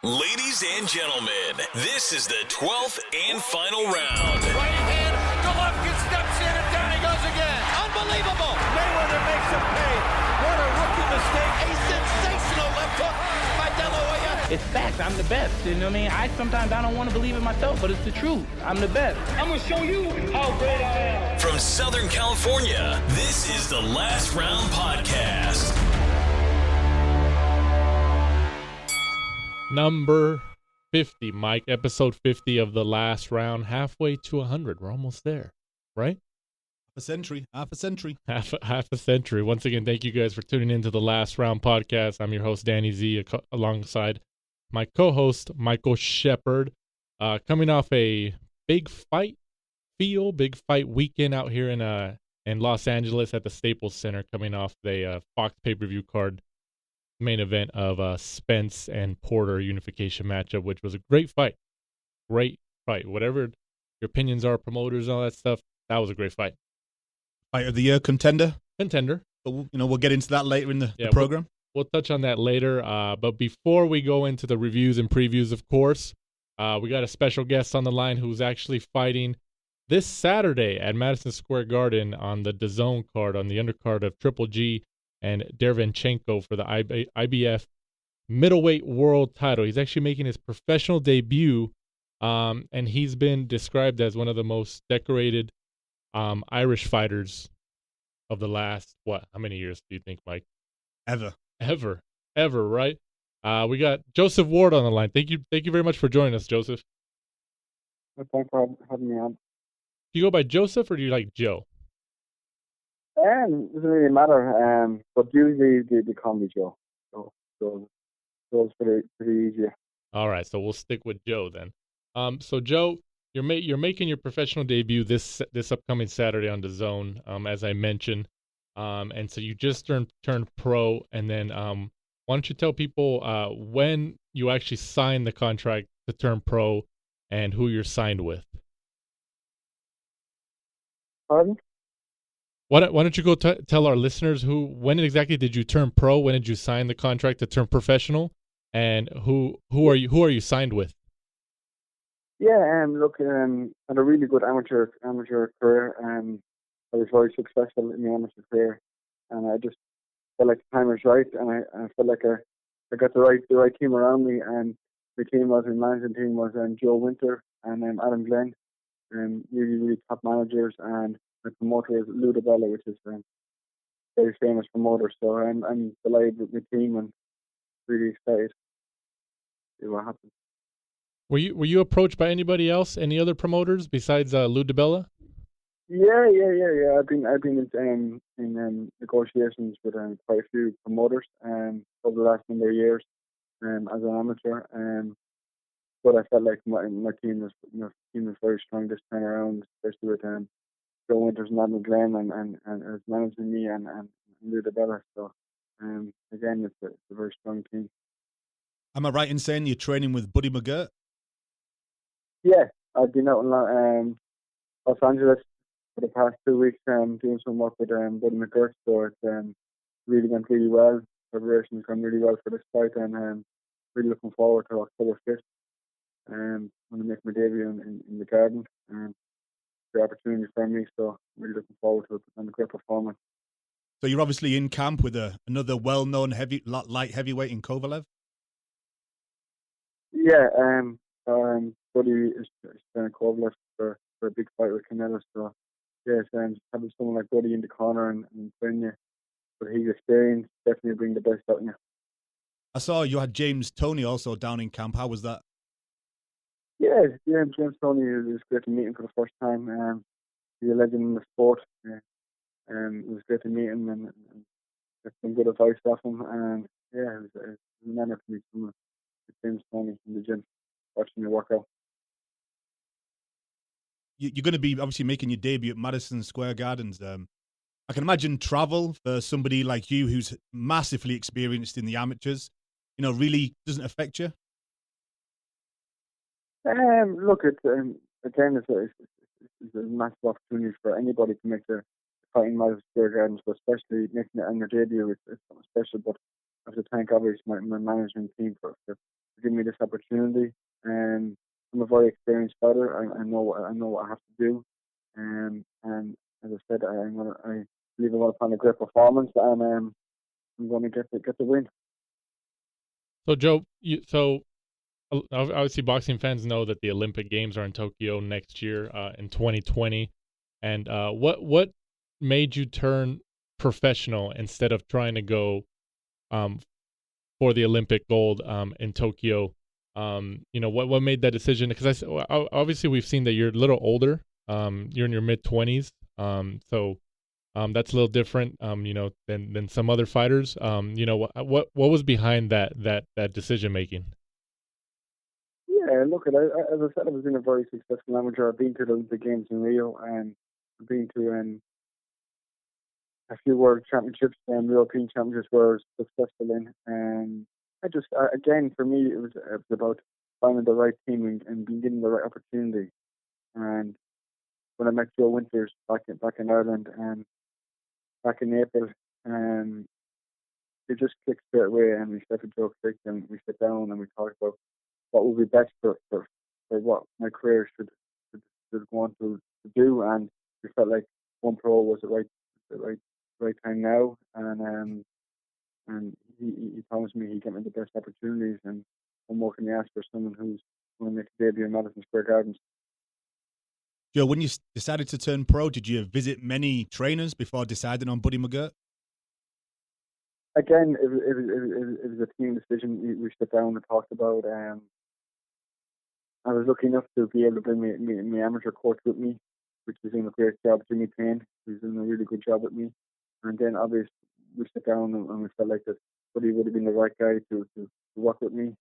Ladies and gentlemen, this is the 12th and final round. Right hand, Golovkin steps in and down he goes again. Unbelievable. Mayweather makes him pay. What a rookie mistake. A sensational left hook by De La Hoya. It's facts. I'm the best. You know what I mean? Sometimes I don't want to believe it myself, but it's the truth. I'm the best. I'm going to show you how great I am. From Southern California, this is the Last Round Podcast. Number 50, Mike. Episode 50 of the Last Round. Halfway to 100. We're almost there, right? Half a century. Half a century. Once again, thank you guys for tuning into the Last Round Podcast. I'm your host, Danny Z, alongside my co-host, Michael Shepard. Coming off a big fight weekend out here in Los Angeles at the Staples Center, coming off the Fox pay-per-view card main event of Spence and Porter unification matchup, which was a great fight. Whatever your opinions are, promoters and all that stuff, that was a great fight. Fight of the year contender. But We'll get into that later in the program. We'll touch on that later. But before we go into the reviews and previews, of course, we got a special guest on the line who's actually fighting this Saturday at Madison Square Garden on the DAZN card, on the undercard of Triple G and Derevyanchenko for the IBF middleweight world title. He's actually making his professional debut, and he's been described as one of the most decorated Irish fighters of the last, how many years do you think, Mike? Ever, right? We got Joseph Ward on the line. Thank you very much for joining us, Joseph. Thanks for having me on. Do you go by Joseph or do you like Joe? It doesn't really matter, but usually they call me Joe. So it's pretty easy. All right, so we'll stick with Joe then. So Joe, you're making your professional debut this upcoming Saturday on DAZN, as I mentioned, and so you just turned pro, and then why don't you tell people when you actually signed the contract to turn pro and who you're signed with? Pardon? Why don't you go tell our listeners when exactly did you turn pro? When did you sign the contract to turn professional? And who are you signed with? Yeah, had a really good amateur career. I was very successful in the amateur career, and I just felt like the time was right, and I felt like I got the right team around me, and the management team was Joe Winter and Adam Glenn, and really top managers, and the promoter is DiBella, which is a very famous promoter. So I'm delighted with my team and really excited to see what happens. Were you approached by anybody else, any other promoters besides DiBella? Yeah. I've been in negotiations with quite a few promoters over the last number of years as an amateur. But I felt like my team was very strong this time around, especially with Joe Winters and Adam Glenn and is managing me and DiBella. So again, it's a very strong team. Am I right in saying you're training with Buddy McGirt? Yeah, I've been out in Los Angeles for the past 2 weeks doing some work with Buddy McGirt. So it's really went really well. Preparation's gone really well for this fight, and really looking forward to October 5th. I'm going to make my debut in the Garden. The opportunity for me, so really looking forward to it and a great performance. So you're obviously in camp with another well-known light heavyweight in Kovalev. Yeah, Buddy is in Kovalev for a big fight with Canelo. So yeah, having someone like Buddy in the corner and training you, but his experience definitely bring the best out in you. I saw you had James Toney also down in camp. How was that? Yeah, James Toney, it was great to meet him for the first time. He's a legend in the sport. It was great to meet him and get some good advice off him. And yeah, it was an honor to meet someone like James Toney in the gym, watching me work out. You're going to be obviously making your debut at Madison Square Gardens. I can imagine travel for somebody like you who's massively experienced in the amateurs, really doesn't affect you. Look, it's a massive opportunity for anybody to make the fight in Madison Square Gardens, but especially making it on your debut, it's something special. But I have to thank obviously my management team for give me this opportunity. And I'm a very experienced fighter. I know what I have to do. And as I said, I believe I'm going to find a great performance, and I'm going to get the win. So Joe, obviously boxing fans know that the Olympic Games are in Tokyo next year, in 2020. And what made you turn professional instead of trying to go for the Olympic gold in Tokyo? What made that decision? Because obviously we've seen that you're a little older. You're in your mid-20s. So that's a little different, than some other fighters. What was behind that decision making? Yeah, look, as I said, I was in a very successful amateur. I've been to the Olympic Games in Rio, and I've been to a few World Championships and European Championships where I was successful in. And again, for me, it was about finding the right team and being given the right opportunity. And when I met Joe Winters back in Ireland and back in April, it just clicked straight away. And we started Joe clicked, and we sat down and we talked about what would be best for what my career should go on to do. And we felt like One Pro was the right time now. And he promised me he'd get me the best opportunities, and what more can you ask for someone who's going to make a debut in Madison Square Gardens? Joe, when you decided to turn pro, did you visit many trainers before deciding on Buddy McGirt? Again, it was a team decision. We sat down and talked about. I was lucky enough to be able to bring my amateur coach with me, which was doing a great job. Jimmy Payne, who's doing a really good job with me. And then obviously we sat down and we felt like that Buddy would have been the right guy to work with me.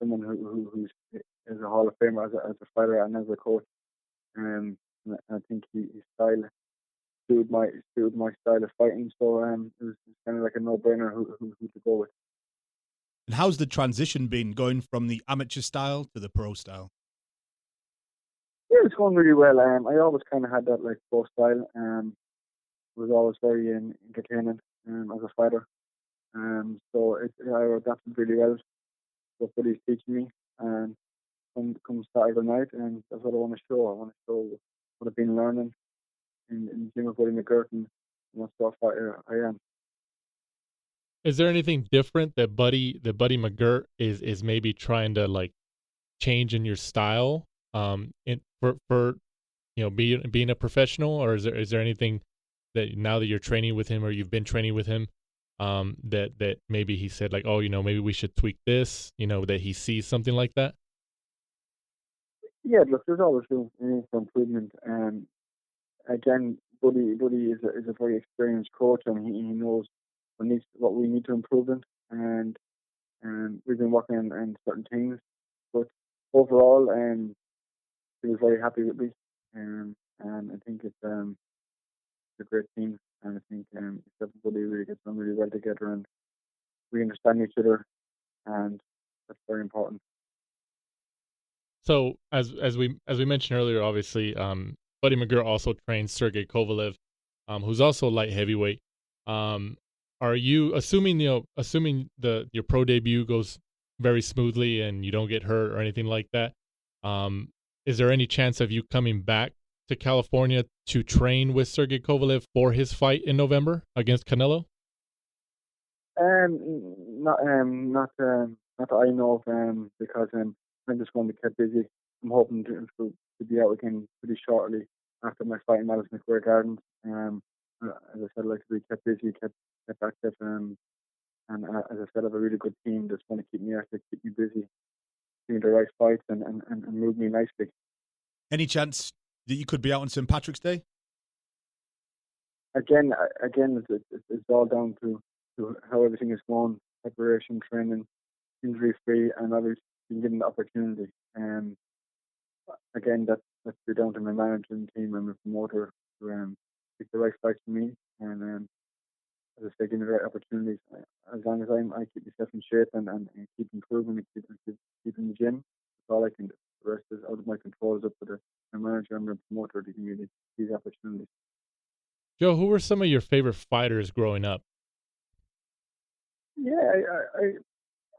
Someone who's is a Hall of Famer as a fighter and as a coach. And I think his style suited my style of fighting. So it was kind of like a no-brainer who to go with. And how's the transition been going from the amateur style to the pro style? Yeah, it's going really well. I always kind of had that like pro style. It was always very entertaining as a fighter. So I adapted really well to what Buddy's teaching me. And come Saturday night, and that's what I want to show. I want to show what I've been learning in the gym of Buddy McGirt and what sort of fighter I am. Is there anything different that Buddy McGirt is maybe trying to like change in your style for being a professional, or is there anything that now that you're training with him or you've been training with him that maybe he said like, oh, maybe we should tweak this, that he sees something like that? Yeah, look, there's always room for improvement. Again, Buddy is a very experienced coach, and he knows what we need to improve in, and we've been working on certain things. But overall, he was very happy with me, and I think it's a great team, and I think everybody really gets on really well together, and we understand each other, and that's very important. So as we mentioned earlier, obviously, Buddy McGirt also trains Sergey Kovalev, who's also light heavyweight. Are you assuming your pro debut goes very smoothly and you don't get hurt or anything like that? Is there any chance of you coming back to California to train with Sergey Kovalev for his fight in November against Canelo? Not that I know of, because I'm just going to be kept busy. I'm hoping to be out again pretty shortly after my fight in Madison Square Gardens. As I said, I'd like to be kept busy, kept active, and as I said, I have a really good team that's going to keep me active, keep me busy, doing the right fights and move me nicely. Any chance that you could be out on St. Patrick's Day? Again, it's all down to how everything is going, preparation, training, injury-free, and obviously being given the opportunity. Again, that's be down to my management team and my promoter to pick the right fights for me, and as I say, give me the right opportunities. As long as I keep myself in shape and keep improving and keep in the gym, that's all I can do. The rest is out of my control. It's up to my manager and my promoter to give me these opportunities. Joe, who were some of your favorite fighters growing up? Yeah,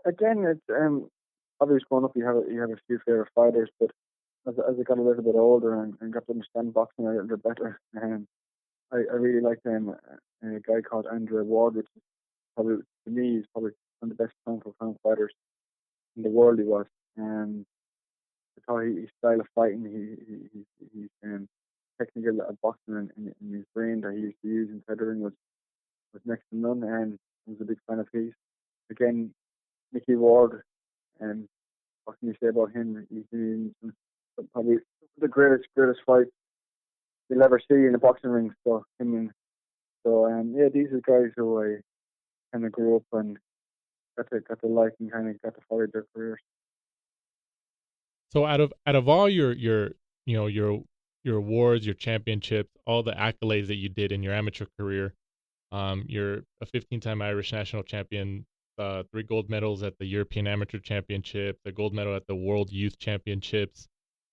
again, it's obviously growing up, you have a few favorite fighters, but as I got a little bit older and got to understand boxing a little bit better, I really liked a guy called Andre Ward, which is probably, to me, is probably one of the best pound for pound fighters in the world. He was. I thought his style of fighting, he's technical at boxing, and his brain that he used to use in feathering was next to none, and I was a big fan of his. Again, Mickey Ward, and what can you say about him? He's been probably the greatest fight you'll ever see in a boxing ring. So yeah, these are guys who I kind of grew up and got to like and kind of got to follow their careers. So out of all your awards, your championships, all the accolades that you did in your amateur career, you're a 15-time Irish national champion, 3 gold medals at the European Amateur Championship, the gold medal at the World Youth Championships,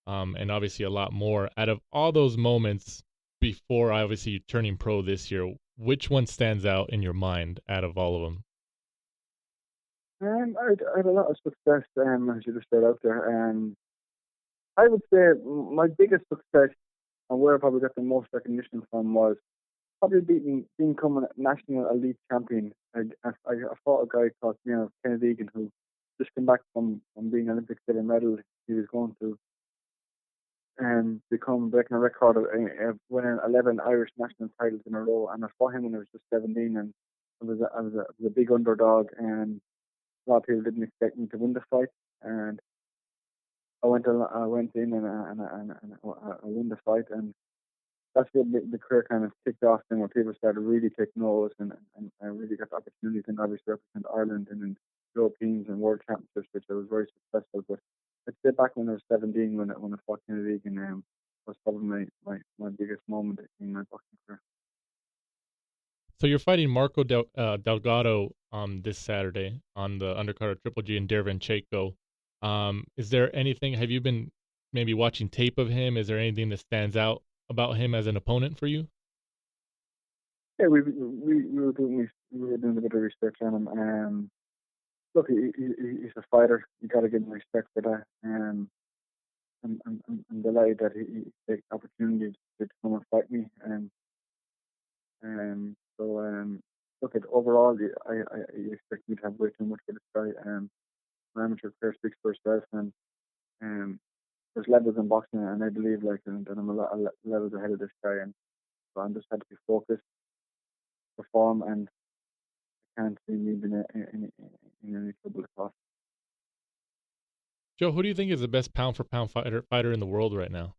and obviously a lot more. Out of all those moments before obviously you turning pro this year, which one stands out in your mind out of all of them? I had a lot of success, as you just said out there. I would say my biggest success and where I probably got the most recognition from was probably becoming a national elite champion. I fought a guy called Kennedy Egan, who just came back from being Olympic silver medal. He was going to breaking a record of winning 11 Irish national titles in a row. And I fought him when I was just 17, and I was a big underdog, and a lot of people didn't expect me to win the fight. And I went in and I won the fight, and that's where the career kind of kicked off. Then where people started really taking notice, and I really got the opportunity to obviously represent Ireland in Europeans and World Championships, which I was very successful. But I'd say back when I was 17, when I fought Kennedy, and was probably my biggest moment in my boxing career. So you're fighting Marco Delgado this Saturday on the undercard of Triple G and Derevyanchenko. Is there anything? Have you been maybe watching tape of him? Is there anything that stands out about him as an opponent for you? Yeah, we were doing a bit of research on him. Look, he's a fighter. You got to give him respect for that. I'm delighted that he takes the opportunity to come and fight me. Look, at overall, I expect me to have way too much for this guy. My amateur career speaks for itself, and there's levels in boxing, and I believe that I'm a lot of levels ahead of this guy, and so I'm just had to be focused, perform, and I can't see me in any trouble at all. Joe, who do you think is the best pound for pound fighter in the world right now?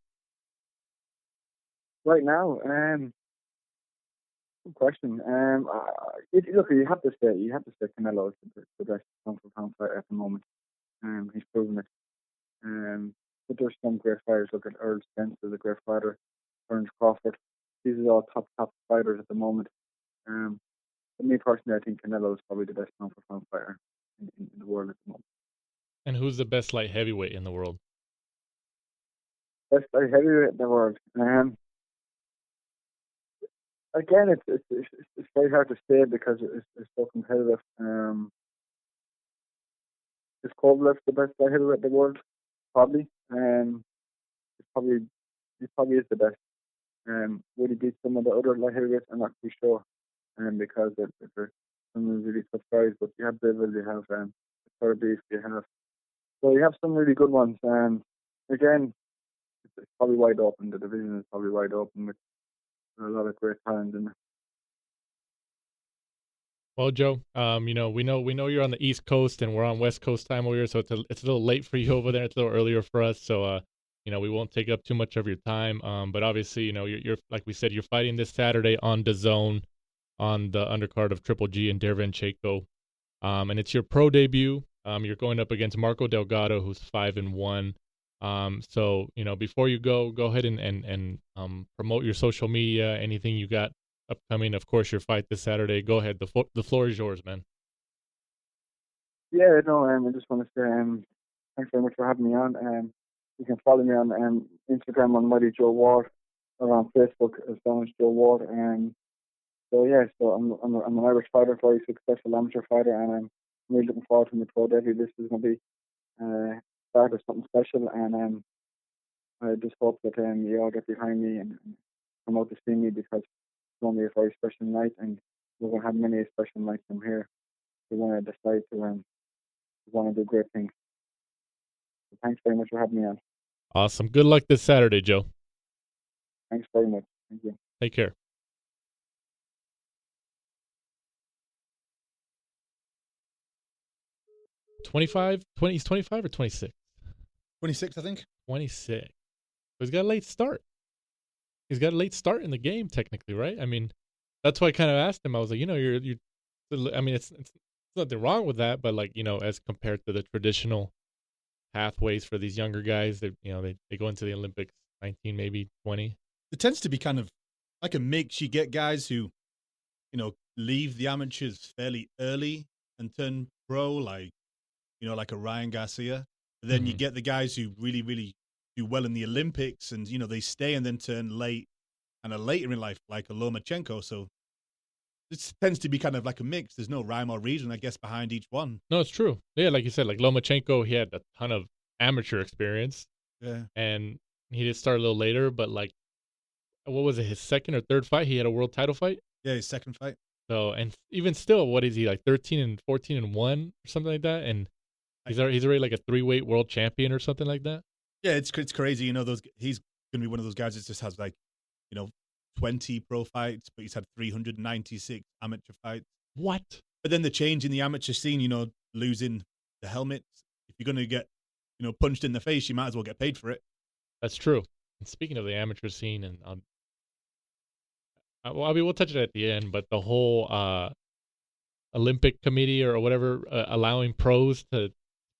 Right now, good question. Look, you have to say Canelo is the best pound for pound fighter at the moment. He's proven it. But there's some great fighters. Look at Errol, Spence is a great fighter. Burns Crawford. These are all top fighters at the moment. For me personally, I think Canelo is probably the best pound for pound fighter in the world at the moment. And who's the best light heavyweight in the world? Best light heavyweight in the world. Again, it's very hard to say because it's so competitive. Is Kovalev the best light heavyweight in the world? Probably. He probably is the best. Would he beat some of the other light heavyweights? I'm not too sure. Because there's some really tough guys, but you have Dirrell, you have Beef, you have some really good ones. Again, it's probably wide open. The division is probably wide open with a lot of great talent in it. Well, Joe, we know you're on the East Coast and we're on West Coast time over here, so it's a little late for you over there. It's a little earlier for us, so we won't take up too much of your time. But obviously, you're like we said, you're fighting this Saturday on DAZN on the undercard of Triple G and Derevyanchenko, and it's your pro debut. You're going up against Marco Delgado, who's 5-1. So before you go ahead and promote your social media, anything you got upcoming. Of course, your fight this Saturday. Go ahead. The floor is yours, man. Yeah, no, I just want to say thanks very much for having me on. You can follow me on Instagram on Mighty Joe Ward, or on Facebook as Joe Ward. So I'm an Irish fighter, very successful amateur fighter, and really looking forward to my pro debut. This is going to be start of something special, and I just hope that you all get behind me and come out to see me, because it's going to be a very special night, and we're going to have many special nights from here. We're going to decide to want to do great things. So thanks very much for having me on. Awesome. Good luck this Saturday, Joe. Thanks very much. Thank you. Take care. He's 25 or 26? 26, I think. 26. So he's got a late start. He's got a late start in the game, technically, right? I mean, that's why I kind of asked him. I was like, you're I mean, it's nothing wrong with that, but like, as compared to the traditional pathways for these younger guys, they go into the Olympics 19, maybe 20. It tends to be kind of like a mix. You get guys who, leave the amateurs fairly early and turn pro, like a Ryan Garcia. But then you get the guys who really, really do well in the Olympics, and they stay and then turn late and are later in life, like a Lomachenko. So it tends to be kind of like a mix. There's no rhyme or reason, I guess, behind each one. No, it's true. Yeah, like you said, like Lomachenko, he had a ton of amateur experience. Yeah. And he did start a little later, but like, what was it, his second or third fight? He had a world title fight? Yeah, his second fight. So, and even still, what is he, like 13 and 14 and 1 or something like that? And he's already like a 3-weight world champion or something like that? Yeah, it's crazy. He's going to be one of those guys that just has 20 pro fights, but he's had 396 amateur fights. What? But then the change in the amateur scene, losing the helmets. If you're going to get, punched in the face, you might as well get paid for it. That's true. And speaking of the amateur scene, and we'll touch it at the end, but the whole Olympic committee or whatever allowing pros to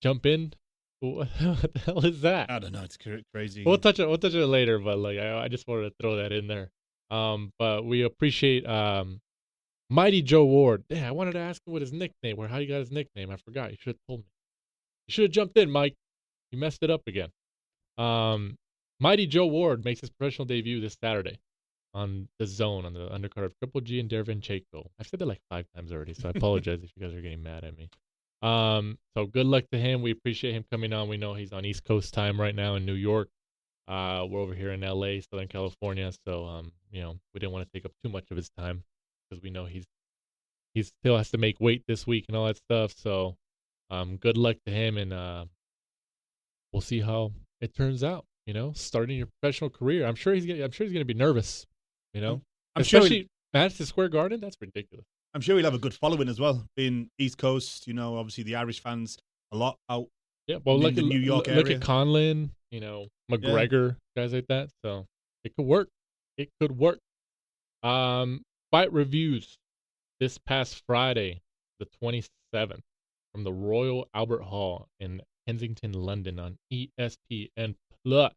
jump in. What the hell is that? I don't know. It's crazy. We'll touch it later, but like I just wanted to throw that in there. But we appreciate Mighty Joe Ward. Yeah, I wanted to ask him what his nickname or how you got his nickname. I forgot. You should have told me. You should have jumped in, Mike. You messed it up again. Mighty Joe Ward makes his professional debut this Saturday on DAZN on the undercard of Triple G and Derevyanchenko. I've said that like 5 times already, so I apologize if you guys are getting mad at me. So good luck to him. We appreciate him coming on. We know he's on East Coast time right now in New York. We're over here in LA, Southern California. So, we didn't want to take up too much of his time because we know he still has to make weight this week and all that stuff. So, good luck to him, and we'll see how it turns out. Starting your professional career. I'm sure he's gonna be nervous. Especially Madison Square Garden. That's ridiculous. I'm sure he'll have a good following as well. Being East Coast, obviously the Irish fans a lot out. Yeah, well, look in the New York look area. at Conlon, McGregor, guys like that. So it could work. It could work. Fight reviews this past Friday, the 27th, from the Royal Albert Hall in Kensington, London, on ESPN Plus.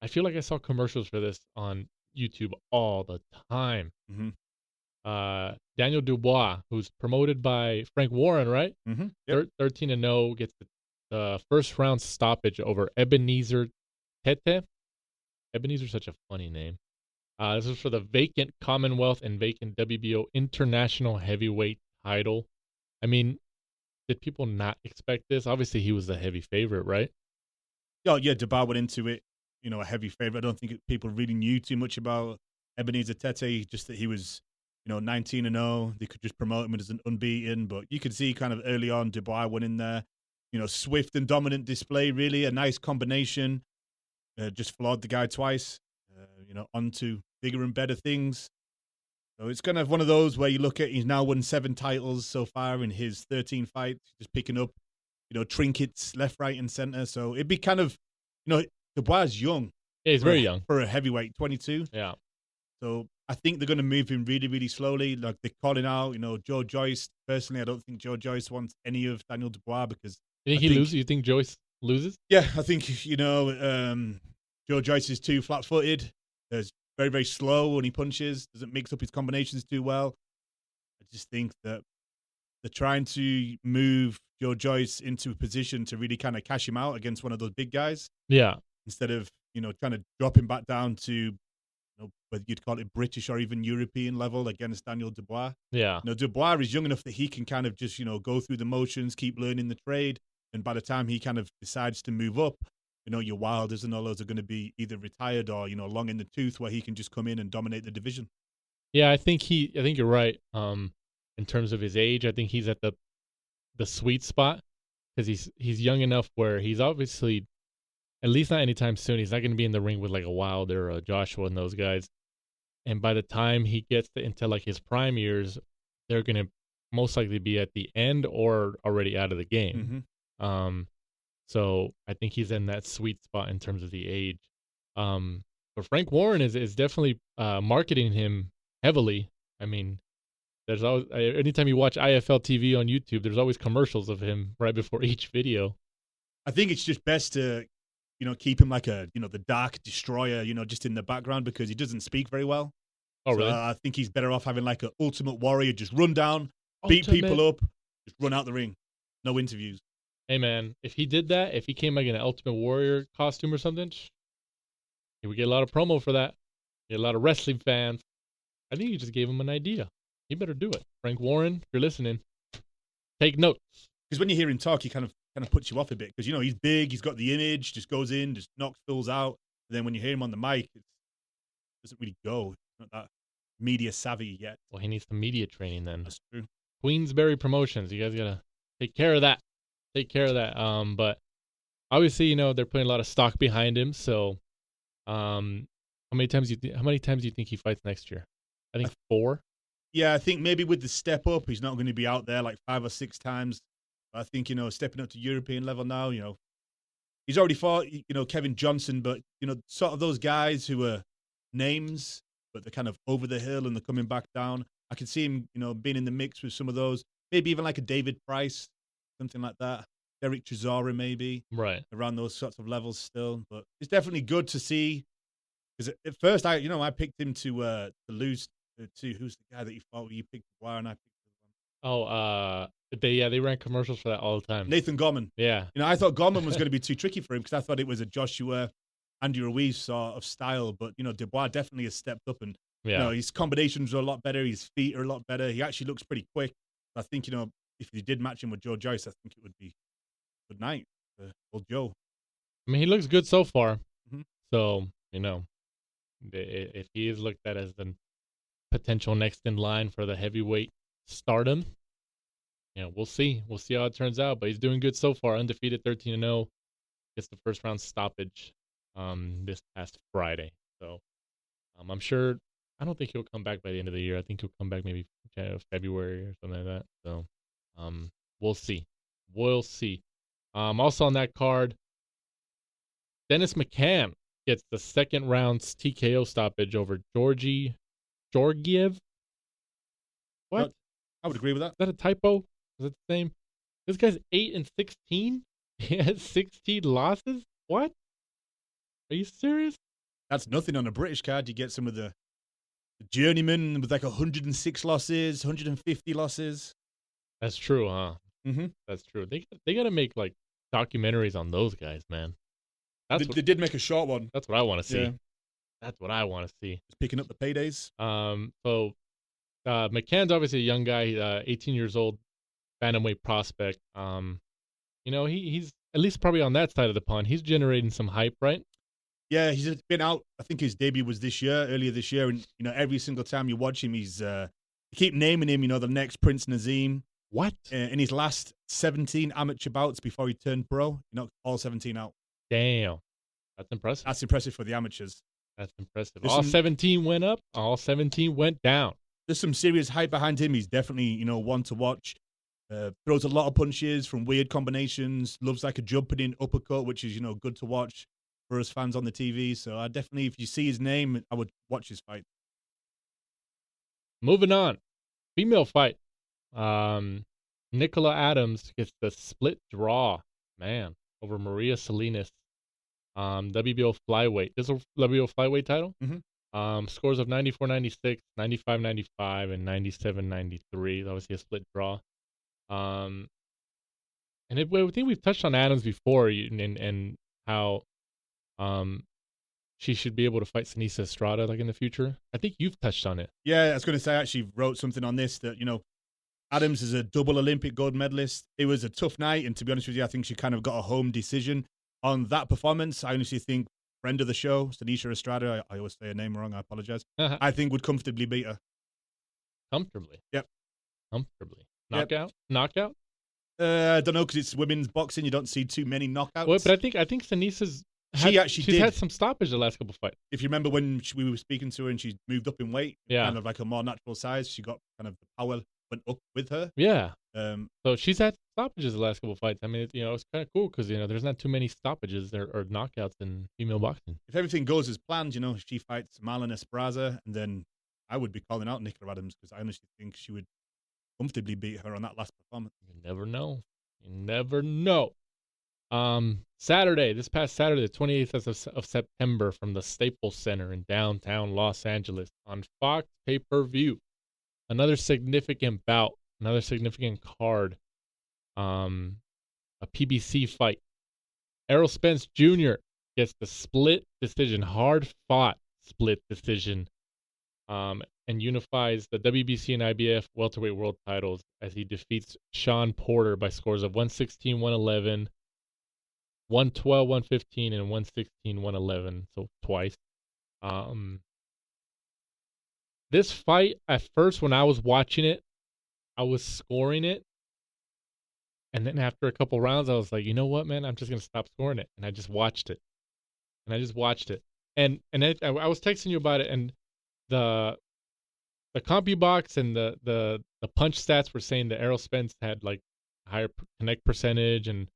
I feel like I saw commercials for this on YouTube all the time. Mm-hmm. Daniel Dubois, who's promoted by Frank Warren, right? Mm-hmm. Yep. 13-0, gets the first round stoppage over Ebenezer Tete. Ebenezer's such a funny name. This is for the vacant Commonwealth and vacant WBO International Heavyweight title. I mean, did people not expect this? Obviously, he was the heavy favorite, right? Oh, yeah, Dubois went into it, a heavy favorite. I don't think people really knew too much about Ebenezer Tete, just that he was 19-0. They could just promote him as an unbeaten, but you could see kind of early on Dubois went in there, swift and dominant display, really a nice combination. Just floored the guy twice, onto bigger and better things. So it's kind of one of those where you look at, he's now won 7 titles so far in his 13 fights, just picking up, trinkets left, right, and center. So it'd be kind of, Dubois is young. Yeah, he's very young. For a heavyweight, 22. Yeah. So I think they're going to move him really, really slowly. Like they're calling out, Joe Joyce. Personally, I don't think Joe Joyce wants any of Daniel Dubois because You think he loses? You think Joyce loses? Yeah, I think Joe Joyce is too flat-footed. He's very, very slow when he punches. Doesn't mix up his combinations too well. I just think that they're trying to move Joe Joyce into a position to really kind of cash him out against one of those big guys. Yeah. Instead of trying to drop him back down to whether you'd call it British or even European level against Daniel Dubois. Yeah. Dubois is young enough that he can kind of just, go through the motions, keep learning the trade. And by the time he kind of decides to move up, your Wilders and all those are going to be either retired or, long in the tooth where he can just come in and dominate the division. Yeah, I think you're right. In terms of his age, I think he's at the sweet spot because he's young enough where he's obviously, at least not anytime soon, he's not going to be in the ring with like a Wilder or a Joshua and those guys. And by the time he gets into like his prime years, they're going to most likely be at the end or already out of the game. Mm-hmm. So I think he's in that sweet spot in terms of the age. But Frank Warren is definitely marketing him heavily. I mean, there's always, anytime you watch IFL TV on YouTube, there's always commercials of him right before each video. I think it's just best to, keep him like the Dark Destroyer, just in the background because he doesn't speak very well. Oh, so really? I think he's better off having like an Ultimate Warrior, just run down, beat people up, just run out the ring. No interviews. Hey, man, if he did that, if he came like in an Ultimate Warrior costume or something, he would get a lot of promo for that. Get a lot of wrestling fans. I think you just gave him an idea. He better do it. Frank Warren, if you're listening, take notes. Because when you hear him talk, he kind of puts you off a bit. Because, he's big, he's got the image, just goes in, just knocks fools out. And then when you hear him on the mic, it doesn't really go. It's not that media savvy yet. Well, he needs some media training then. That's true. Queensberry Promotions. You guys got to take care of that. But obviously, they're putting a lot of stock behind him. So, how many times do you think he fights next year? I think 4. Yeah, I think maybe with the step up, he's not going to be out there like 5 or 6 times. I think, stepping up to European level now, he's already fought, Kevin Johnson, but, sort of those guys who are names, but they're kind of over the hill and they're coming back down. I can see him, being in the mix with some of those, maybe even like a David Price, something like that. Derek Chisora, maybe. Right. Around those sorts of levels still. But it's definitely good to see. Because at first, I picked him to lose to, who's the guy that you fought? You picked Dubois and I picked they ran commercials for that all the time. Nathan Gorman. Yeah. I thought Gorman was going to be too tricky for him because I thought it was a Joshua, Andy Ruiz sort of style. But, Dubois definitely has stepped up and, his combinations are a lot better. His feet are a lot better. He actually looks pretty quick. I think, if you did match him with Joe Joyce, I think it would be a good night for old Joe. I mean, he looks good so far. Mm-hmm. So, if he is looked at as the potential next in line for the heavyweight stardom, we'll see. We'll see how it turns out. But he's doing good so far. Undefeated, 13-0. Gets the first round stoppage this past Friday. So I'm sure. I don't think he'll come back by the end of the year. I think he'll come back maybe February or something like that. So we'll see. We'll see. Also on that card, Dennis McCann gets the second round's TKO stoppage over Georgiev. What? I would agree with that. Is that a typo? Is that the same? This guy's 8-16. He has 16 losses. What? Are you serious? That's nothing on a British card. You get some of the journeyman with like 106 losses, 150 losses. That's true, huh? Mm-hmm. That's true. They got to make like documentaries on those guys, man. They did make a short one. That's what I want to see. Yeah. That's what I want to see. Just picking up the paydays. So McCann's obviously a young guy, 18 years old, bantamweight prospect. He's at least probably on that side of the pond. He's generating some hype, right? Yeah, he's been out. I think his debut was earlier this year, and every single time you watch him, he's you keep naming him, the next Prince Nazim. What? In his last 17 amateur bouts before he turned pro, he knocked all 17 out. Damn, that's impressive. That's impressive for the amateurs. That's impressive. All 17 went up, all 17 went down. There's some serious hype behind him. He's definitely one to watch. Throws a lot of punches from weird combinations. Loves like a jumping in uppercut, which is good to watch for us fans on the TV. So I definitely, if you see his name, I would watch his fight. Moving on, female fight. Nicola Adams gets the split draw, man, over Maria Salinas. WBO flyweight. This is a WBO flyweight title. Mm-hmm. Scores of 94-96, 95-95, and 97-93. Obviously a split draw. I think we've touched on Adams before, and how she should be able to fight Sinisa Estrada like in the future? I think you've touched on it. Yeah, I was going to say, I actually wrote something on this that, Adams is a double Olympic gold medalist. It was a tough night, and to be honest with you, I think she kind of got a home decision on that performance. I honestly think friend of the show, Sinisa Estrada, I always say her name wrong, I apologize, I think would comfortably beat her. Comfortably? Yep. Comfortably. Yep. Knockout? I don't know, because it's women's boxing. You don't see too many knockouts. Well, but I think Sinisa's she's had some stoppage the last couple fights. If you remember when we were speaking to her and she moved up in weight, kind of like a more natural size, she got kind of the power went up with her. Yeah. So she's had stoppages the last couple fights. I mean, it's kind of cool because there's not too many stoppages or knockouts in female boxing. If everything goes as planned, she fights Marlon Esparza, and then I would be calling out Nicola Adams because I honestly think she would comfortably beat her on that last performance. You never know. Saturday, this past Saturday, the 28th of September, from the Staples Center in downtown Los Angeles on Fox pay-per-view. Another significant bout, another significant card. A PBC fight. Errol Spence Jr. gets the split decision, hard-fought split decision, and unifies the WBC and IBF welterweight world titles as he defeats Shawn Porter by scores of 116-111, 112-115, and 116-111, so twice. This fight, at first when I was watching it, I was scoring it, and then after a couple rounds, I was like, you know what, man, I'm just going to stop scoring it, and I just watched it. And I was texting you about it, and the CompuBox and the punch stats were saying that Errol Spence had like higher connect percentage and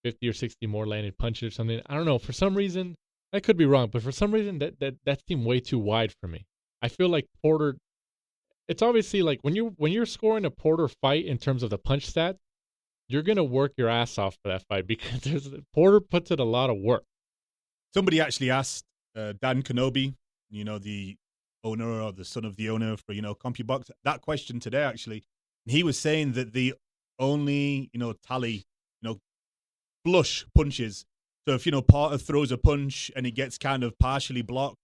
50 or 60 more landed punches or something. I don't know. For some reason, I could be wrong, but for some reason that seemed way too wide for me. I feel like Porter. It's obviously like when you're scoring a Porter fight in terms of the punch stat, you're gonna work your ass off for that fight because Porter puts in a lot of work. Somebody actually asked Dan Kenobi, the owner or the son of the owner for CompuBox, that question today actually. He was saying that the only tally flush punches. So if Porter throws a punch and it gets kind of partially blocked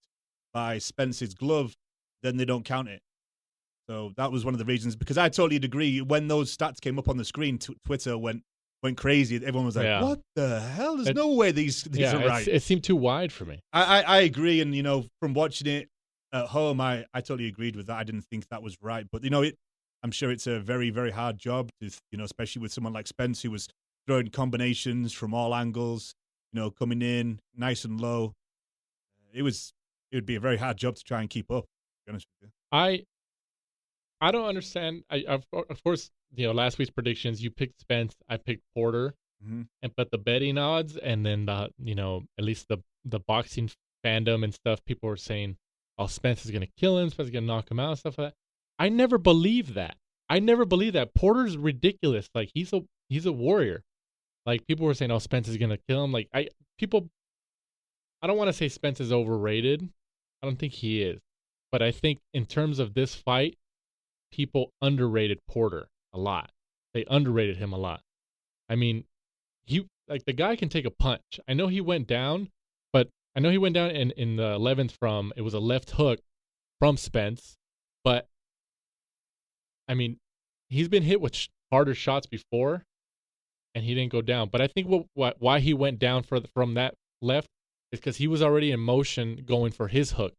by Spence's glove, then they don't count it. So that was one of the reasons, because I totally agree. When those stats came up on the screen, Twitter went crazy. Everyone was like, "What the hell? There's no way these are right." It seemed too wide for me. I agree, and from watching it at home, I totally agreed with that. I didn't think that was right, but I'm sure it's a very, very hard job to especially with someone like Spence who was throwing combinations from all angles, coming in nice and low. It would be a very hard job to try and keep up, to be honest with you. I don't understand. Of course, last week's predictions, you picked Spence, I picked Porter, but the betting odds, and then at least the boxing fandom and stuff, people were saying, "Oh, Spence is gonna kill him. Spence is gonna knock him out," and stuff like that. I never believed that. Porter's ridiculous. Like he's a warrior. Like people were saying, "Oh, Spence is gonna kill him." Like I don't want to say Spence is overrated. I don't think he is, but I think in terms of this fight, people underrated Porter a lot. They underrated him a lot. I mean, the guy can take a punch. I know he went down, in the 11th it was a left hook from Spence, but I mean, he's been hit with harder shots before, and he didn't go down. But I think why he went down from that left is because he was already in motion going for his hook.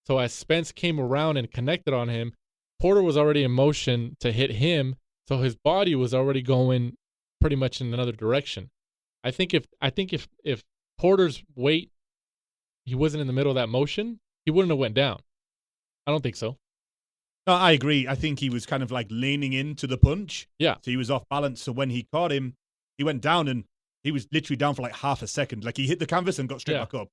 So as Spence came around and connected on him, Porter was already in motion to hit him, so his body was already going pretty much in another direction. I think if Porter's weight, he wasn't in the middle of that motion, he wouldn't have went down. I don't think so. No, I agree. I think he was kind of like leaning into the punch. Yeah. So he was off balance. So when he caught him, he went down and he was literally down for like half a second. Like he hit the canvas and got straight back up.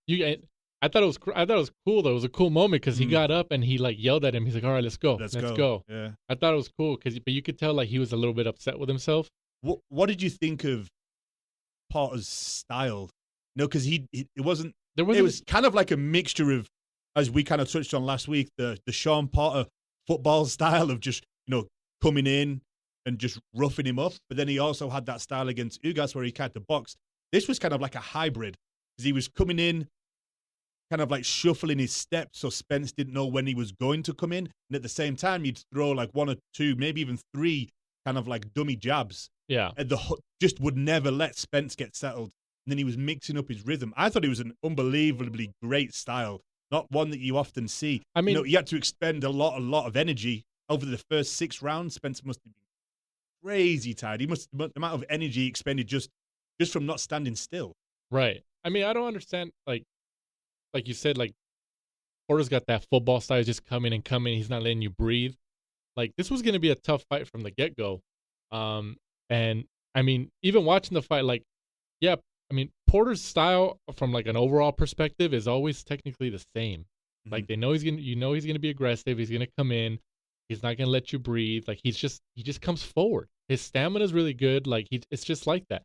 I thought it was cool though. It was a cool moment because he got up and he like yelled at him. He's like, "All right, let's go. Let's go." Yeah. I thought it was cool but you could tell like he was a little bit upset with himself. What did you think of Porter's style? No, because it was kind of like a mixture of, as we kind of touched on last week, the Shawn Porter football style of just coming in and just roughing him up. But then he also had that style against Ugas where he kind of boxed. This was kind of like a hybrid because he was coming in, kind of like shuffling his steps so Spence didn't know when he was going to come in. And at the same time, he'd throw like 1 or 2, maybe even 3 kind of like dummy jabs. Yeah. And just would never let Spence get settled. And then he was mixing up his rhythm. I thought it was an unbelievably great style, not one that you often see. I mean, he had to expend a lot of energy over the first 6 rounds. Spence must have been crazy tired. The amount of energy he expended just from not standing still. Right. I mean, I don't understand, like you said, like, Porter's got that football style, just coming. He's not letting you breathe. Like, this was going to be a tough fight from the get-go. And, I mean, even watching the fight, like, yeah, I mean, Porter's style from, like, an overall perspective is always technically the same. Mm-hmm. Like, they know he's going to be aggressive. He's going to come in. He's not going to let you breathe. Like, he just comes forward. His stamina is really good. Like, it's just like that.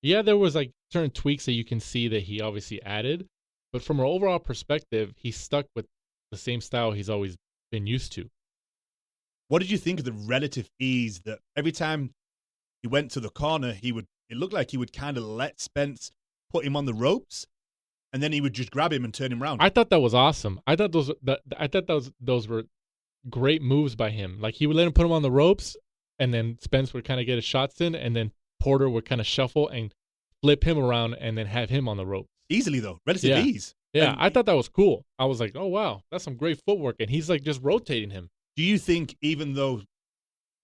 Yeah, there was, like, certain tweaks that you can see that he obviously added. But from an overall perspective, he's stuck with the same style he's always been used to. What did you think of the relative ease that every time he went to the corner, it looked like he would kind of let Spence put him on the ropes, and then he would just grab him and turn him around. I thought that was awesome. I thought those were great moves by him. Like, he would let him put him on the ropes, and then Spence would kind of get his shots in, and then Porter would kind of shuffle and flip him around and then have him on the ropes. Easily, though. Relative ease. Yeah, and I thought that was cool. I was like, oh, wow, that's some great footwork. And he's like just rotating him. Do you think, even though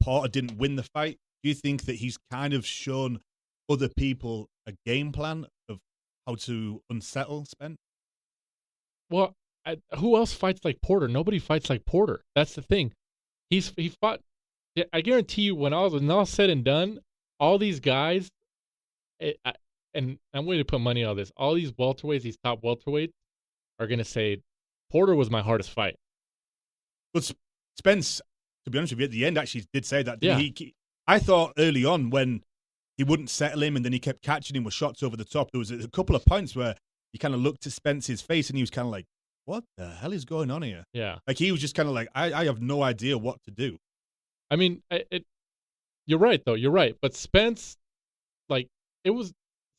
Porter didn't win the fight, do you think that he's kind of shown other people a game plan of how to unsettle Spence? Well, who else fights like Porter? Nobody fights like Porter. That's the thing. He fought. I guarantee you, when all said and done, all these guys, and I'm willing to put money on this, all these welterweights, these top welterweights, are going to say, Porter was my hardest fight. But Spence, to be honest with you, at the end actually did say that. Yeah. I thought early on when he wouldn't settle him and then he kept catching him with shots over the top, there was a couple of points where he kind of looked at Spence's face and he was kind of like, what the hell is going on here? Yeah. Like, he was just kind of like, I have no idea what to do. I mean, you're right, though. You're right. But Spence,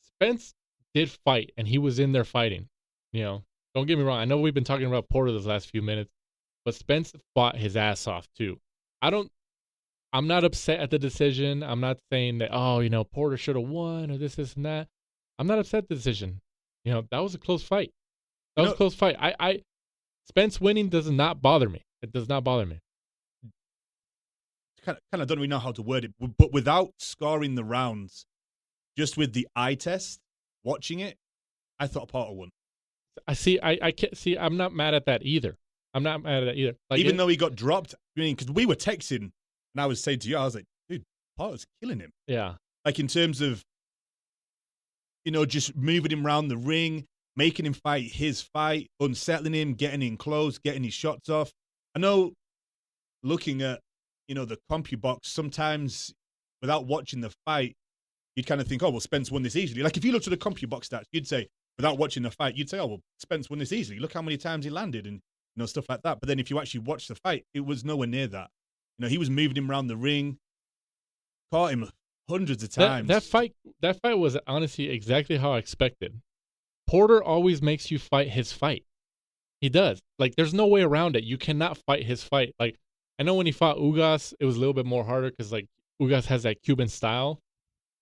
Spence did fight, and he was in there fighting. You know, don't get me wrong. I know we've been talking about Porter this last few minutes, but Spence fought his ass off too. I'm not upset at the decision. I'm not saying that, Porter should have won or this and that. I'm not upset at the decision. You know, that was a close fight. That was a close fight. Spence winning does not bother me. It does not bother me. Kind of don't really know how to word it, but without scoring the rounds, just with the eye test, watching it, I thought Porter won. I see. I can't see. I'm not mad at that either. Like, even though he got dropped, I mean, because we were texting, and I was saying to you, I was like, dude, Porter's killing him. Yeah. Like, in terms of, just moving him around the ring, making him fight his fight, unsettling him, getting in close, getting his shots off. I know, looking at, the CompuBox, sometimes without watching the fight, you'd kind of think, oh, well, Spence won this easily. Like, if you looked at the CompuBox stats, you'd say, without watching the fight, you'd say, oh, well, Spence won this easily. Look how many times he landed and, stuff like that. But then if you actually watch the fight, it was nowhere near that. He was moving him around the ring, caught him hundreds of times. That fight was honestly exactly how I expected. Porter always makes you fight his fight. He does. Like, there's no way around it. You cannot fight his fight. Like, I know when he fought Ugas, it was a little bit more harder because, like, Ugas has that Cuban style.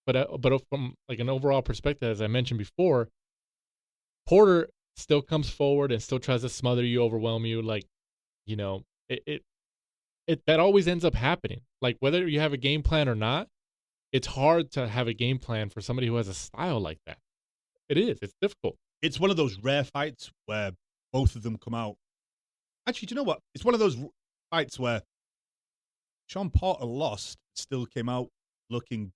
But from, like, an overall perspective, as I mentioned before, Porter still comes forward and still tries to smother you, overwhelm you. Like, that always ends up happening. Like, whether you have a game plan or not, it's hard to have a game plan for somebody who has a style like that. It is. It's difficult. It's one of those rare fights where both of them come out. Actually, do you know what? It's one of those fights where Shawn Porter lost, still came out looking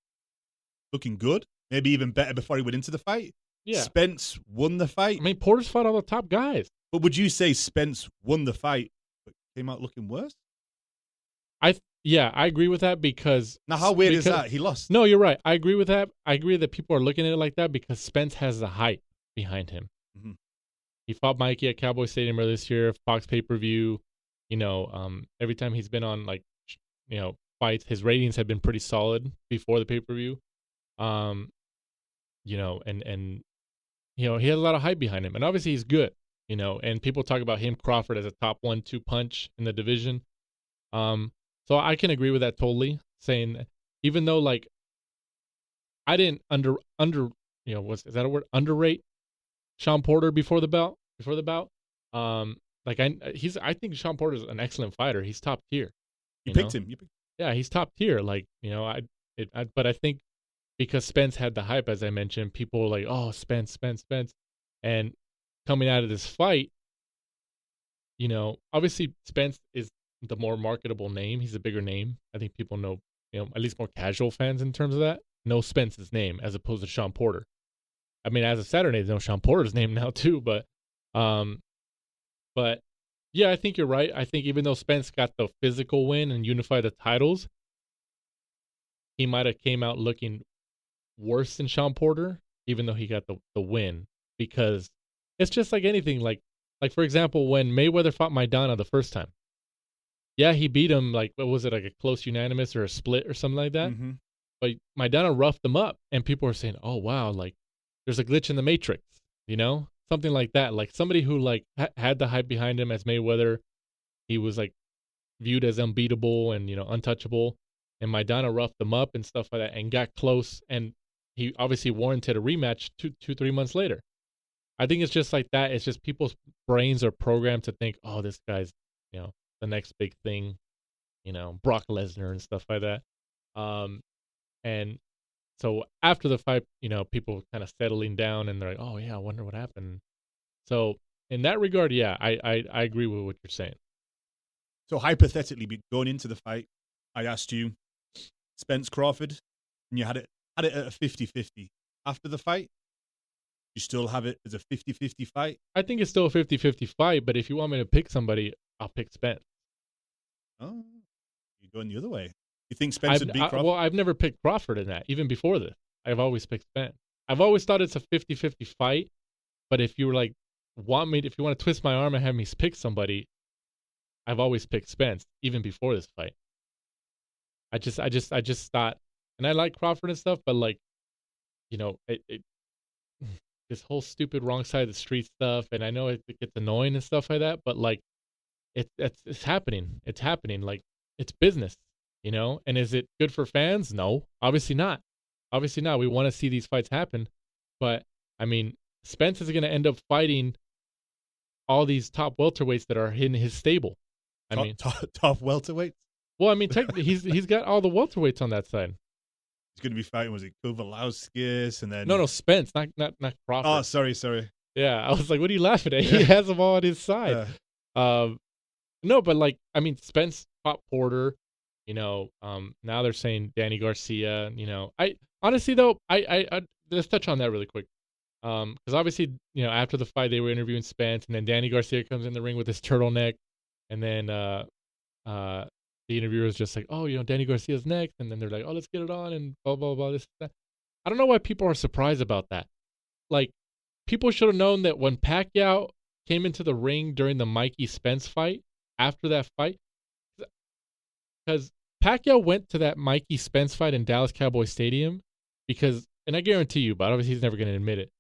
good, maybe even better before he went into the fight. Yeah. Spence won the fight. I mean, Porter's fought all the top guys. But would you say Spence won the fight but came out looking worse? I agree with that because... Now, how weird is that? He lost. No, you're right. I agree with that. I agree that people are looking at it like that because Spence has the hype behind him. Mm-hmm. He fought Mikey at Cowboy Stadium earlier this year, Fox pay-per-view. Every time he's been on, fights, his ratings have been pretty solid before the pay-per-view. And he has a lot of hype behind him. And obviously he's good. and people talk about him, Crawford, as a top 1-2 punch in the division. So I can agree with that totally, saying even though like I didn't is that a word? Underrate Shawn Porter before the bout. I think Shawn Porter is an excellent fighter. He's top tier. You picked him. Yeah, he's top tier. Like, but I think because Spence had the hype, as I mentioned, people were like, oh, Spence. And coming out of this fight, obviously Spence is the more marketable name. He's a bigger name. I think people know, at least more casual fans in terms of that, know Spence's name as opposed to Shawn Porter. I mean, as of Saturday, they know Shawn Porter's name now too, but yeah, I think you're right. I think even though Spence got the physical win and unified the titles, he might have came out looking worse than Shawn Porter, even though he got the win, because it's just like anything. Like for example, when Mayweather fought Maidana the first time, yeah, he beat him, like, what was it, like a close unanimous or a split or something like that? Mm-hmm. But Maidana roughed him up, and people were saying, oh, wow, like, there's a glitch in the Matrix, Something like that. Like, somebody who, like, had the hype behind him as Mayweather, he was, like, viewed as unbeatable and, untouchable, and Maidana roughed him up and stuff like that and got close, and he obviously warranted a rematch 2-3 months later. I think it's just like that. It's just people's brains are programmed to think, oh, this guy's, the next big thing, Brock Lesnar and stuff like that. And so after the fight, people kind of settling down and they're like, oh yeah, I wonder what happened. So in that regard, yeah, I agree with what you're saying. So hypothetically, going into the fight, I asked you, Spence Crawford, and you had it at a 50-50. After the fight, you still have it as a 50-50 fight? I think it's still a 50-50 fight, but if you want me to pick somebody, I'll pick Spence. Oh, you're going the other way. You think Spence would beat Crawford? Well, I've never picked Crawford in that. Even before this, I've always picked Spence. I've always thought it's a 50-50 fight, but if you were like, if you want to twist my arm and have me pick somebody, I've always picked Spence, even before this fight. I just thought, and I like Crawford and stuff, but like, this whole stupid wrong side of the street stuff, and I know it gets annoying and stuff like that, but like, it's happening. It's happening. Like, it's business, And is it good for fans? No, obviously not. Obviously not. We want to see these fights happen, but I mean, Spence is going to end up fighting all these top welterweights that are in his stable. Top welterweights. Well, I mean, technically, he's got all the welterweights on that side. He's going to be fighting, was it Kovalauskis, and then no, Spence, not Crawford. Oh, sorry. Yeah, I was like, what are you laughing at? Yeah. He has them all on his side. Yeah. No, but like, I mean, Spence fought Porter. Now they're saying Danny Garcia. I honestly though, I let's touch on that really quick. Because obviously, after the fight they were interviewing Spence, and then Danny Garcia comes in the ring with his turtleneck, and then the interviewer is just like, oh, Danny Garcia's next, and then they're like, oh, let's get it on, and blah blah blah, this that. I don't know why people are surprised about that. Like, people should have known that when Pacquiao came into the ring during the Mikey Spence fight, after that fight, because Pacquiao went to that Mikey Spence fight in Dallas Cowboy Stadium because, and I guarantee you, but obviously he's never going to admit it,